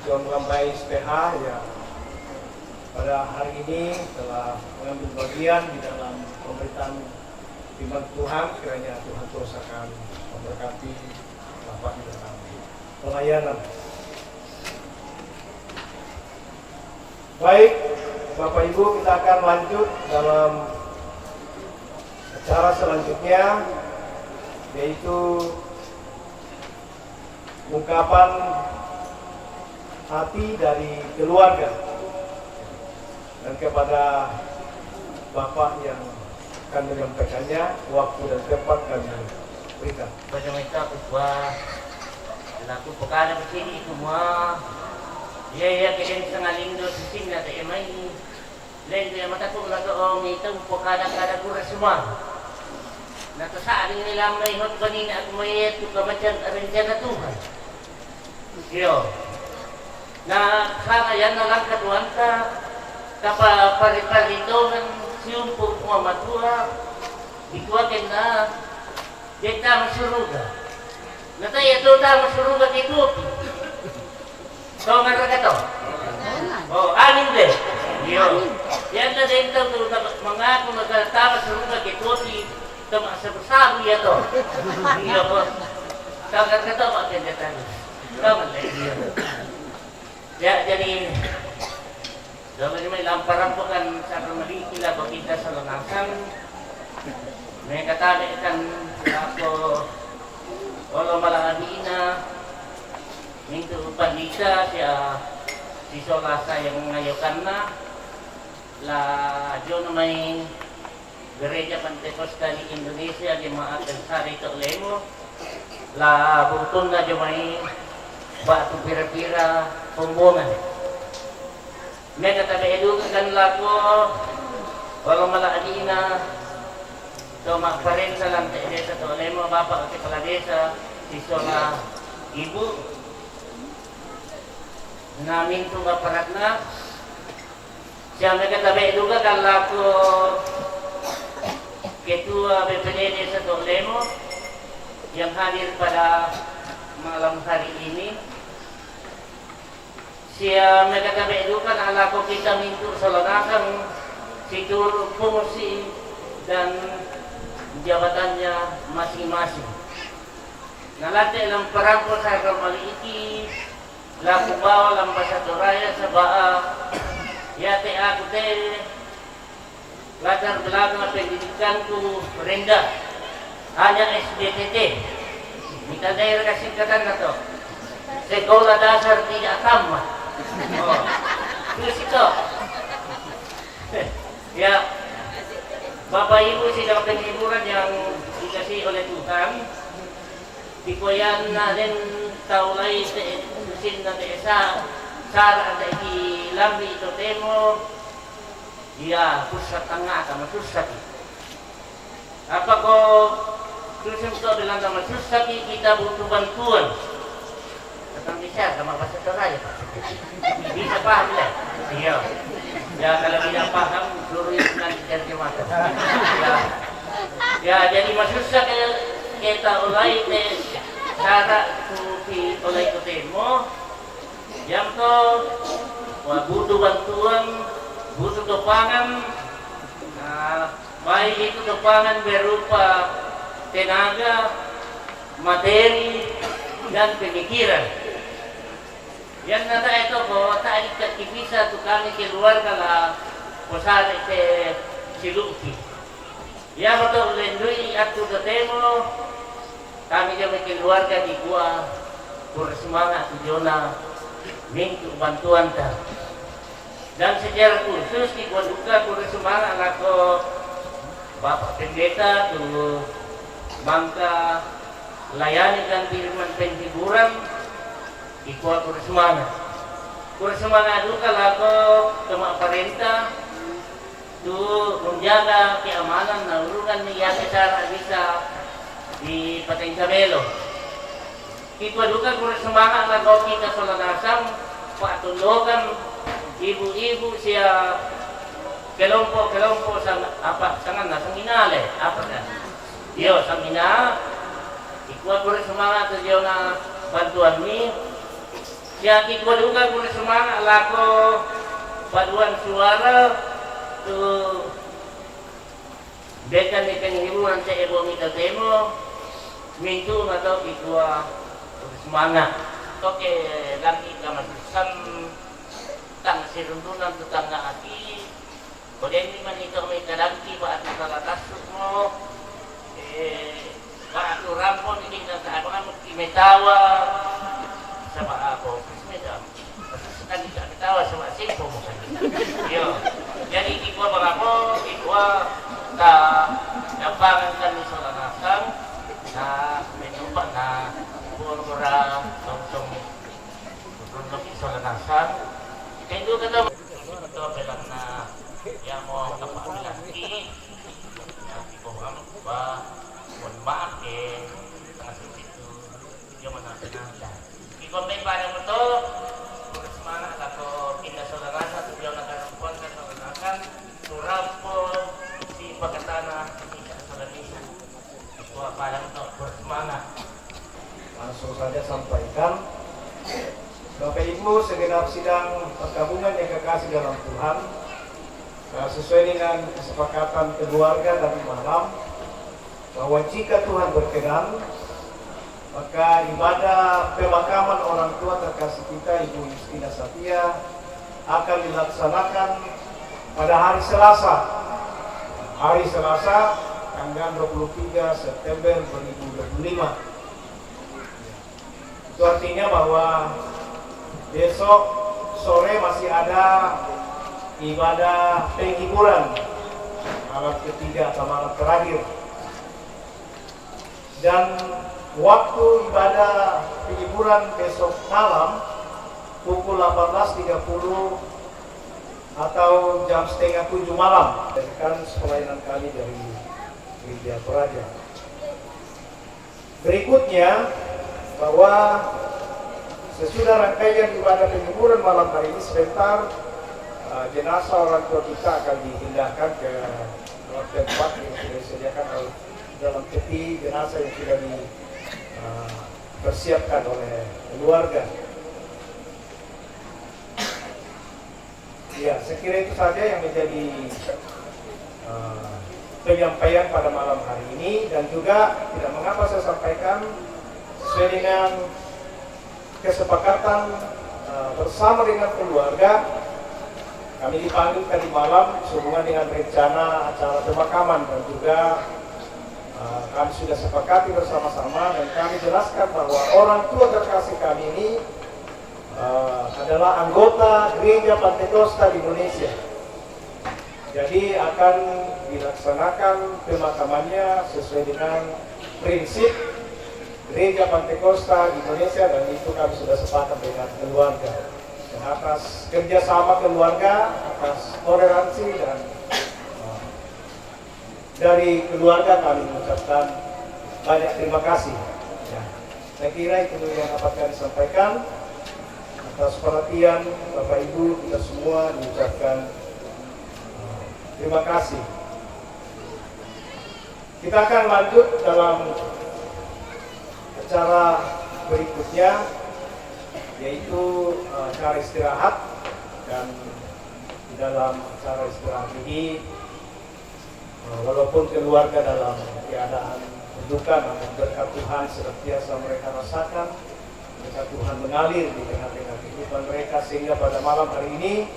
John Lambai SPH yang pada hari ini telah mengambil bagian di dalam pemberitaan firman Tuhan. Kiranya Tuhan terus akan memberkati Bapak di dalam pelayanan. Baik, Bapak Ibu, kita akan lanjut dalam acara selanjutnya, yaitu ungkapan hati dari keluarga. Dan kepada Bapak yang akan menyampaikannya, waktu dan tempat kami berikan. Pada mereka ketua laku pekala begini semua. Ya kalian setengah lindo sising na tayo may lain kaya matakong nagaong itong pekala-kala kura semua. Natasaaling nila may hot kanina at may ito kamatyan arinjan na Tuhan. Yo. Na kaya na lang katuan ka kapapariparito ng siyumpong mamatua ikuakin na dita masuruga natay ito ta masuruga dito so nga ka to anin din yun yan na din ito mga kung nagkata masuruga dito tamasasabi ito yun po sagat ka to makin dito tama lang yun jadi Dapat may lamparan po kan sa kamaliki la kita sa lanasan. May katabi kan ako wala malangabina. Minto pandita siya si Solasa yang ngayokan na la Diyo na may Gereja Pentecostal di Indonesia Jemaat del Sari Toklemo la butun na Diyo may batu pira-pira pembongan. May katabi edu kan lako walang malaadina so magparin sa lantai desa Toklemo bapak at kepala desa si Sola ibu namin itong aparat na siya may katabi edu kan lako ketua BPD desa Toklemo yang hadir pada malam hari ini. Siya megagabedukan ala ko kita mintu sa lanakang situr fungsi dan jabatannya masing-masing. Nalate lang perangko sa kamaliki, laku bawa lambasadoraya sa baa, yate aku te latar belakang pendidikan ku rendah, hanya SDTT. Minta daerah kasingkatan na to. Sekolah dasar tidak tamat. Oh, terus itu ya Bapak Ibu sidang penghiburan yang dikasih oleh Tuhan dikoyan na din taulay sin na desa sara ada di lambi itu temo ya pusat tengah sama susah apa kok terus untuk bilang sama susah kita butuh bantuan tentang bisa sama bahasa Toraja Pak. Bisa paham ya? Iya. Ya kalau tidak paham suruh nanti terjemahkan. Ya jadi maksudnya kita ulai cara di oleh ketemu yang to butuh bantuan, butuh topangan. Nah, baik itu topangan berupa tenaga, materi dan pemikiran. Yang nada itu kok tadi bisa tuh kami keluar kalau posar ke siluki. Ya betul lendui aku ketemu kami juga keluarga di gua bersemangat Jona minta bantuan ta. Dan secara khusus di gua duka bersemangat aku Bapak Pendeta tuh bangka layani dan firman penghiburan ikuat bersemangat juga laku kemak perintah tu menjaga keamanan naulukan niat cara bisa di Pateng Cabelo ikuat juga bersemangat laku kita solanasam pak tundukan ibu-ibu siap kelompok apa sangat sanginale apa kan yo sangina ikuat bersemangat tujuan bantuan ni ya kita juga bersemangat laku paduan suara tu dekan di penghiburan saya bongi temo mintu atau kita bersemangat oke lagi kami pesan tang serundunan tetangga aki kemudian ini manito may kadangki ba at nakalatasok mo ba ito rampon hindi na sa abang metawa sa mga ako medam kan tidak ketawa sama simpo mo yo jadi ikwa mga ako ikwa ta nabangan kami sa lanasan na menyumpa na pura-pura tong sa lanasan kaya doon ka daw ito bilang na yang mau kapabilan ki yang dibawa ba maaf tengah situ dia mana tenang ikomen pada betul semangat atau pindah saudara satu dia nak perempuan kan menggunakan surapo si pakatana tidak Indonesia itu apa yang untuk bersemangat langsung saja sampaikan Bapak Ibu segenap sidang pergabungan yang kekasih dalam Tuhan sesuai dengan kesepakatan keluarga tadi malam bahwa jika Tuhan berkenan maka ibadah pemakaman orang tua terkasih kita Ibu Justina Satya akan dilaksanakan pada hari Selasa. Hari Selasa tanggal 23 September 2025. Itu artinya bahwa besok sore masih ada ibadah penghiburan malam ketiga atau malam terakhir. Dan waktu ibadah penghiburan besok malam pukul 18.30 atau jam setengah 7 malam. Kan pelayanan kami dari Gereja Toraja. Berikutnya bahwa sesudah rangkaian ibadah penghiburan malam hari ini sebentar jenazah orang tua kita akan dipindahkan ke tempat yang sudah disediakan dalam peti jenazah yang sudah dipersiapkan oleh keluarga. Ya, saya kira itu saja yang menjadi penyampaian pada malam hari ini, dan juga tidak mengapa saya sampaikan sesuai dengan kesepakatan bersama dengan keluarga. Kami dipanggil tadi malam sehubungan dengan rencana acara pemakaman, dan juga kami sudah sepakati bersama-sama, dan kami jelaskan bahwa orang tua terkasih kami ini adalah anggota Gereja Pantekosta di Indonesia. Jadi akan dilaksanakan pemakamannya sesuai dengan prinsip Gereja Pantekosta di Indonesia, dan itu kami sudah sepakat dengan keluarga. Dan atas kerjasama keluarga, atas toleransi dan dari keluarga kami mengucapkan banyak terima kasih. Ya, saya kira itu yang dapat kami sampaikan. Atas perhatian Bapak Ibu kita semua diucapkan terima kasih. Kita akan lanjut dalam acara berikutnya, yaitu acara istirahat. Dan di dalam acara istirahat ini, walaupun keluarga dalam keadaan berduka, namun berkat Tuhan senantiasa mereka rasakan, berkat Tuhan mengalir di tengah-tengah kehidupan mereka, sehingga pada malam hari ini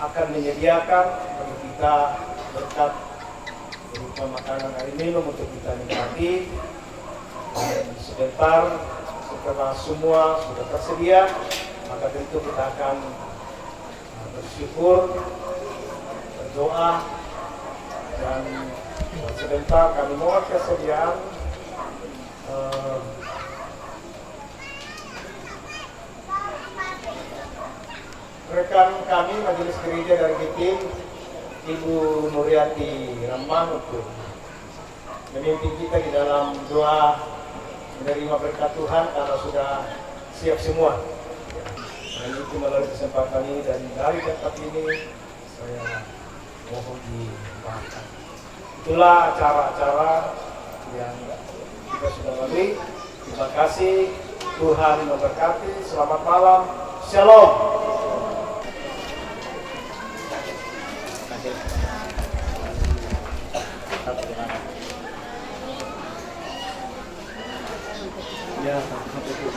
akan menyediakan bagi kita berkat berupa makanan, air minum untuk kita nikmati. Dan sebentar setelah semua sudah tersedia, maka tentu kita akan bersyukur, berdoa, dan sebentar kami mohon kesediaan rekan kami Majelis Gereja dari Bikin, Ibu Nuriati Rambang, untuk memimpin kita di dalam doa menerima berkat Tuhan karena sudah siap semua. Dan itu melalui kesempatan ini dan dari tempat ini saya mohon dimaafkan. Itulah acara-acara yang kita sudah lalui. Terima kasih, Tuhan memberkati. Selamat malam, Shalom. Ya, sampai itu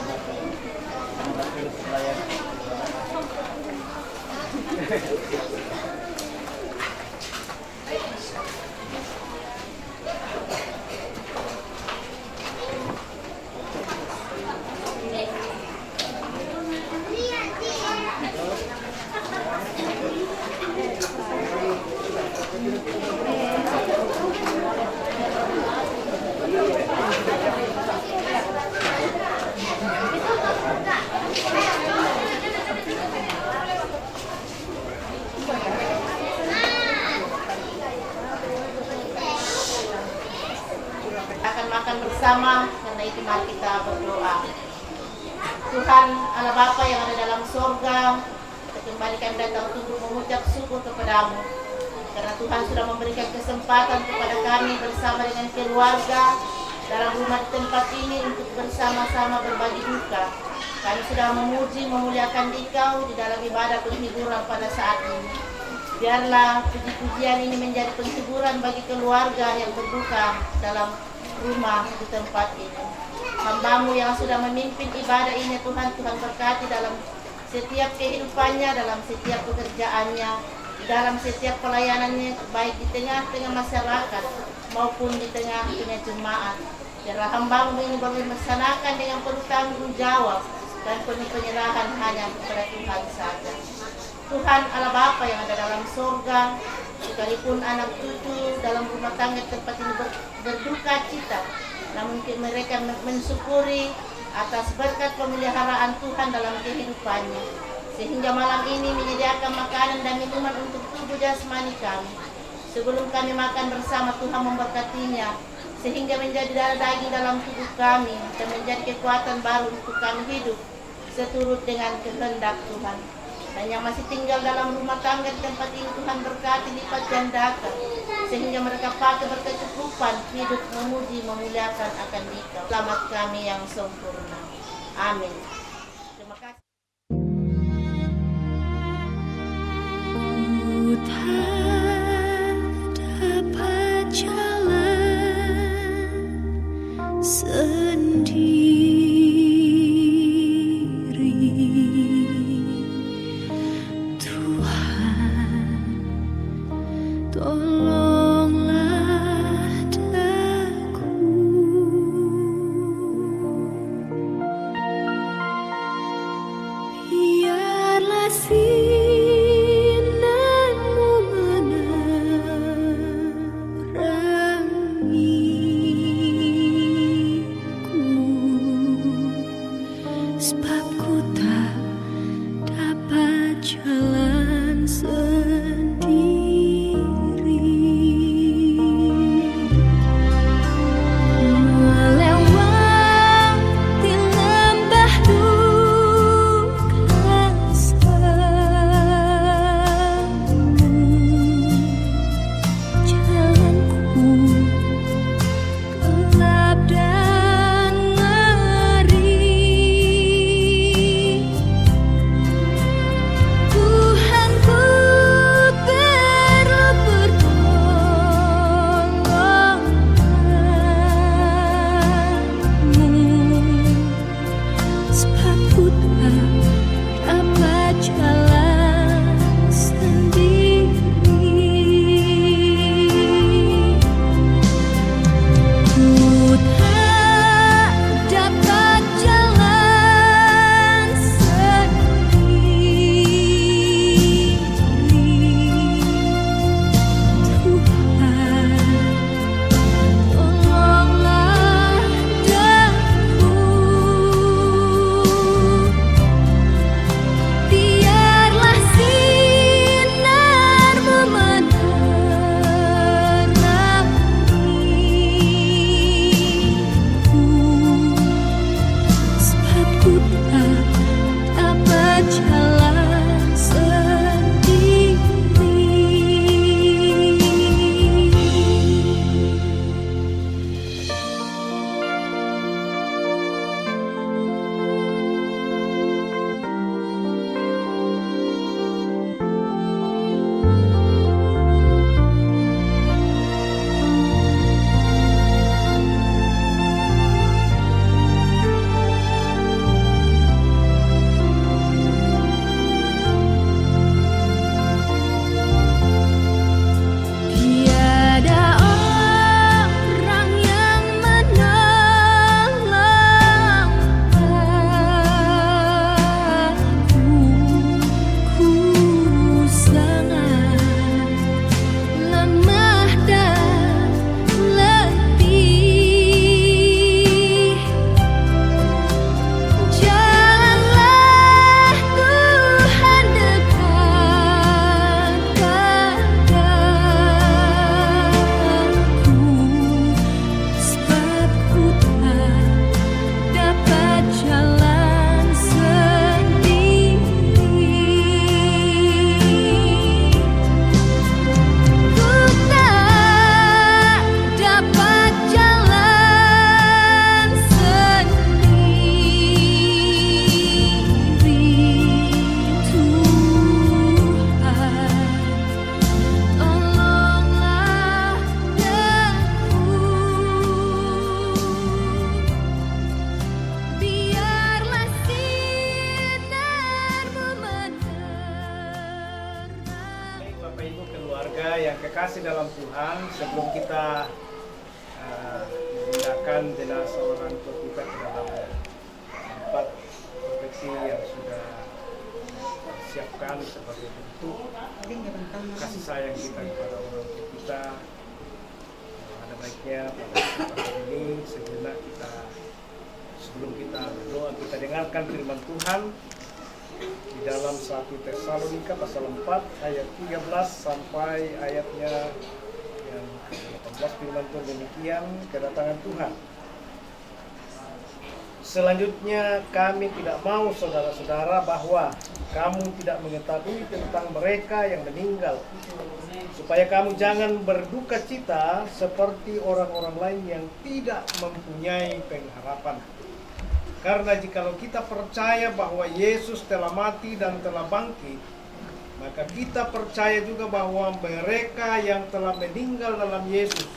akan makan bersama, karena itu mari kita berdoa. Tuhan Allah Bapa yang ada dalam surga, kita kembalikan datang untuk mengucap syukur kepadamu, karena Tuhan sudah memberikan kesempatan kepada kami bersama dengan keluarga dalam rumah di tempat ini untuk bersama-sama berbagi duka. Kami sudah memuji, memuliakan Dikau di dalam ibadah penghiburan pada saat ini. Biarlah puji-pujian ini menjadi penghiburan bagi keluarga yang berduka dalam rumah di tempat ini. Hamba-Mu yang sudah memimpin ibadah ini, Tuhan berkati dalam setiap kehidupannya, dalam setiap pekerjaannya, dalam setiap pelayanannya, baik di tengah-tengah masyarakat maupun di tengah-tengah jemaat. Biarlah hamba-Mu ini boleh melaksanakan dengan penuh tanggung jawab dan penuh penyerahan hanya kepada Tuhan saja. Tuhan Allah Bapa yang ada dalam surga, sekalipun anak cucu dalam rumah tangga tempat ini berduka cita, namun mereka mensyukuri atas berkat pemeliharaan Tuhan dalam kehidupannya, sehingga malam ini menyediakan makanan dan minuman untuk tubuh jasmani kami. Sebelum kami makan bersama, Tuhan memberkatinya, sehingga menjadi darah daging dalam tubuh kami dan menjadi kekuatan baru untuk kami hidup seturut dengan kehendak Tuhan. Dan yang masih tinggal dalam rumah tangga di tempat ini, Tuhan berkati lipat gandakan, sehingga mereka pakai berkecukupan hidup memuji memuliakan akan Dikau. Selamat kami yang sempurna. Amin. Terima kasih. Dapat jalan sendiri, Tuhan tolonglah daku. Biarlah sinar-Mu menerangiku, sebab ku tak dapat jalan sendiri. kekasih dalam Tuhan, sebelum kita memindahkan jenazah orang tua kita ke dalam tempat profesi yang sudah siapkan sebagai bentuk kasih sayang kita kepada orang tua kita, ada baiknya pada kesempatan ini sejenak kita, sebelum kita berdoa, kita dengarkan firman Tuhan di dalam 1 Tesalonika pasal 4 ayat 13 sampai ayatnya yang 18. Firman Tuhan demikian, kedatangan Tuhan. Selanjutnya kami tidak mau saudara-saudara bahwa kamu tidak mengetahui tentang mereka yang meninggal, supaya kamu jangan berduka cita seperti orang-orang lain yang tidak mempunyai pengharapan. Karena jikalau kita percaya bahwa Yesus telah mati dan telah bangkit, maka kita percaya juga bahwa mereka yang telah meninggal dalam Yesus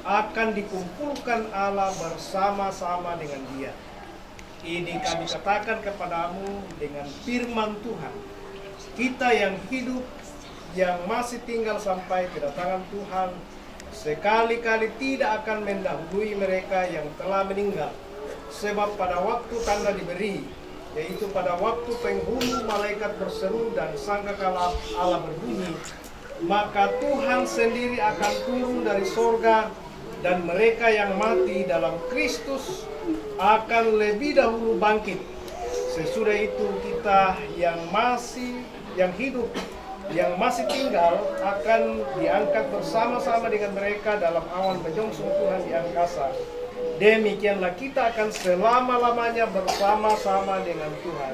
akan dikumpulkan Allah bersama-sama dengan Dia. Ini kami katakan kepadamu dengan firman Tuhan. Kita yang hidup, yang masih tinggal sampai kedatangan Tuhan, sekali-kali tidak akan mendahului mereka yang telah meninggal. Sebab pada waktu tanda diberi, yaitu pada waktu penghulu malaikat berseru dan sangkakala Allah berbunyi, maka Tuhan sendiri akan turun dari sorga, dan mereka yang mati dalam Kristus akan lebih dahulu bangkit. Sesudah itu kita yang hidup, yang masih tinggal akan diangkat bersama-sama dengan mereka dalam awan menyongsong Tuhan di angkasa. Demikianlah kita akan selama-lamanya bersama-sama dengan Tuhan.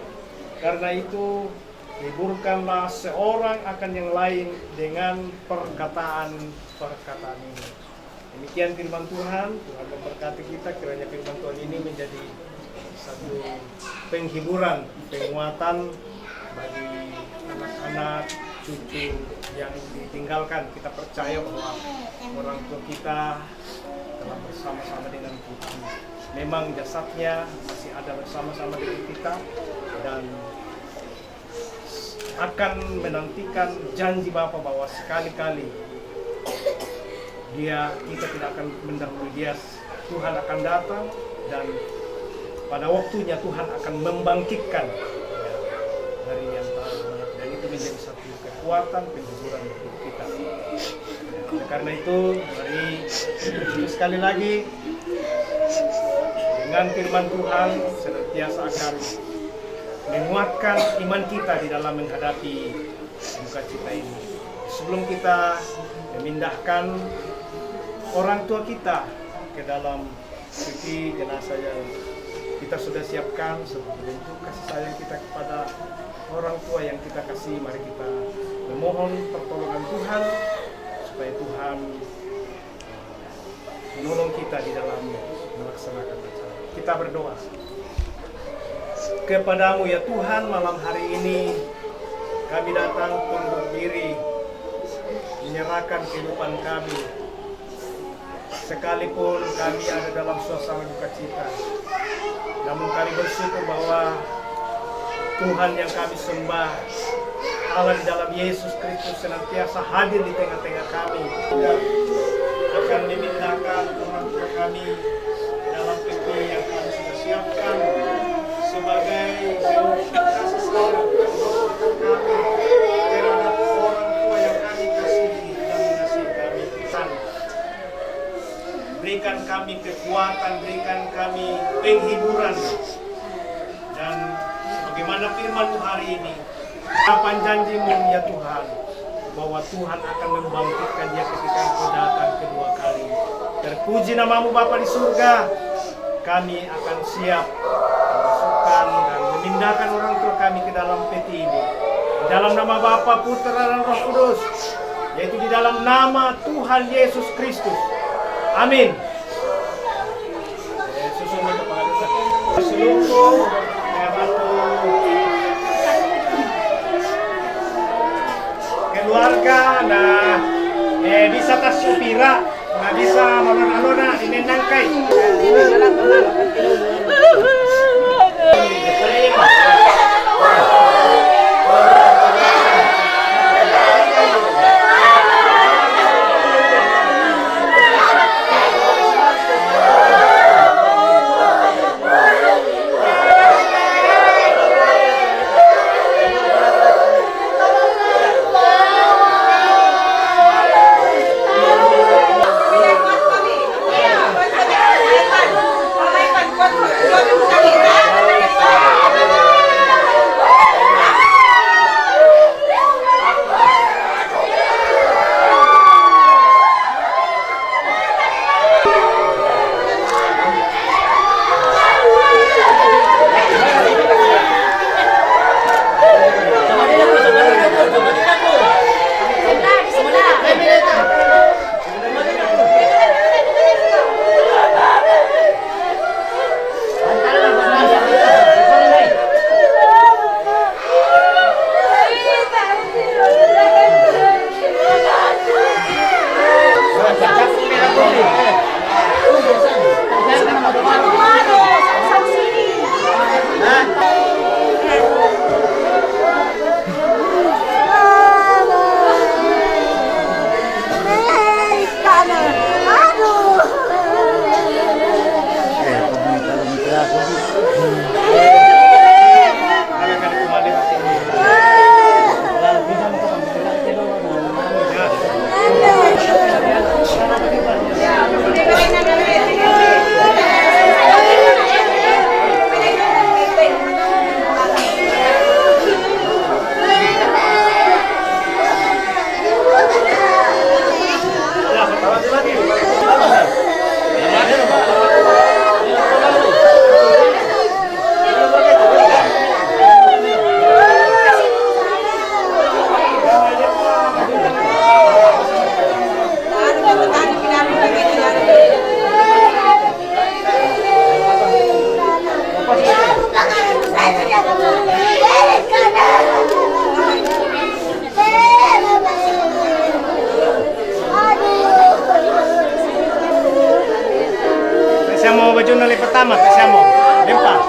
Karena itu, liburkanlah seorang akan yang lain dengan perkataan-perkataan ini. Demikian firman Tuhan. Tuhan memberkati kita, kiranya firman Tuhan ini menjadi satu penghiburan, penguatan bagi anak-anak, cucu yang ditinggalkan. Kita percaya bahwa orang tua kita telah bersama-sama dengan Tuhan. Memang jasadnya masih ada bersama-sama dengan kita dan akan menantikan janji Bapa bahwa sekali-kali kita tidak akan mendahului Dia. Tuhan akan datang dan pada waktunya Tuhan akan membangkitkan dari yang telah mati, dan itu menjadi satu kekuatan penghiburan bagi kita. Karena itu, mari sekali lagi dengan firman Tuhan senantiasa akan menguatkan iman kita di dalam menghadapi duka cita ini. Sebelum kita memindahkan orang tua kita ke dalam peti jenazah yang kita sudah siapkan sebagai bentuk kasih sayang kita kepada orang tua yang kita kasih, mari kita memohon pertolongan Tuhan supaya Tuhan menolong kita di dalam melaksanakan acara. Kita berdoa. Kepadamu ya Tuhan, malam hari ini kami datang tunduk diri, menyerahkan kehidupan kami. Sekalipun kami ada dalam suasana duka cita, namun kami bersyukur bahwa Tuhan yang kami sembah, Allah di dalam Yesus Kristus senantiasa hadir di tengah-tengah kami. Dan akan memindahkan orang tua kami dalam peti yang kami sudah siapkan sebagai kasih sayang kami terhadap orang tua yang kami kasihi dan mengasihi kami. Tuhan, berikan kami kekuatan, berikan kami penghiburan, dan bagaimana firman-Mu hari ini, kapan janji-Mu ya Tuhan, bahwa Tuhan akan membangkitkan dia ketika Engkau datang kedua kali. Terpuji nama-Mu Bapa di surga. Kami akan siap memasukkan dan memindahkan orang tua kami ke dalam peti ini. Di dalam nama Bapa, Putra dan Roh Kudus, yaitu di dalam nama Tuhan Yesus Kristus. Amin. Yesus seluruh keluarga bisa tas supira, bisa malona-malona dinenangkai. pertama, Pesamo. Lempar.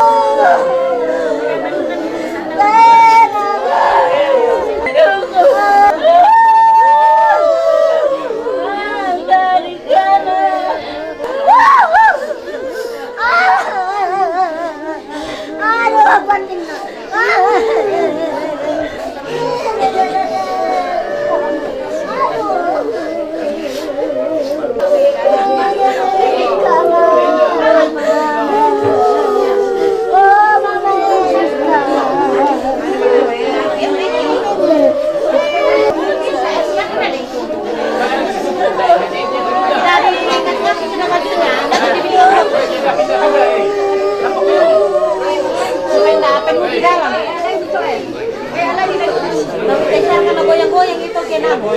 Goyang-goyang itu kenapa?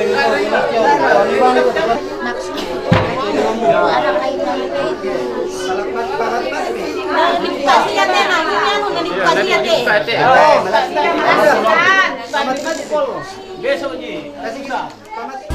Anak itu. Dikasih ya teh, dikasih ya teh. Besok Ji. Kasih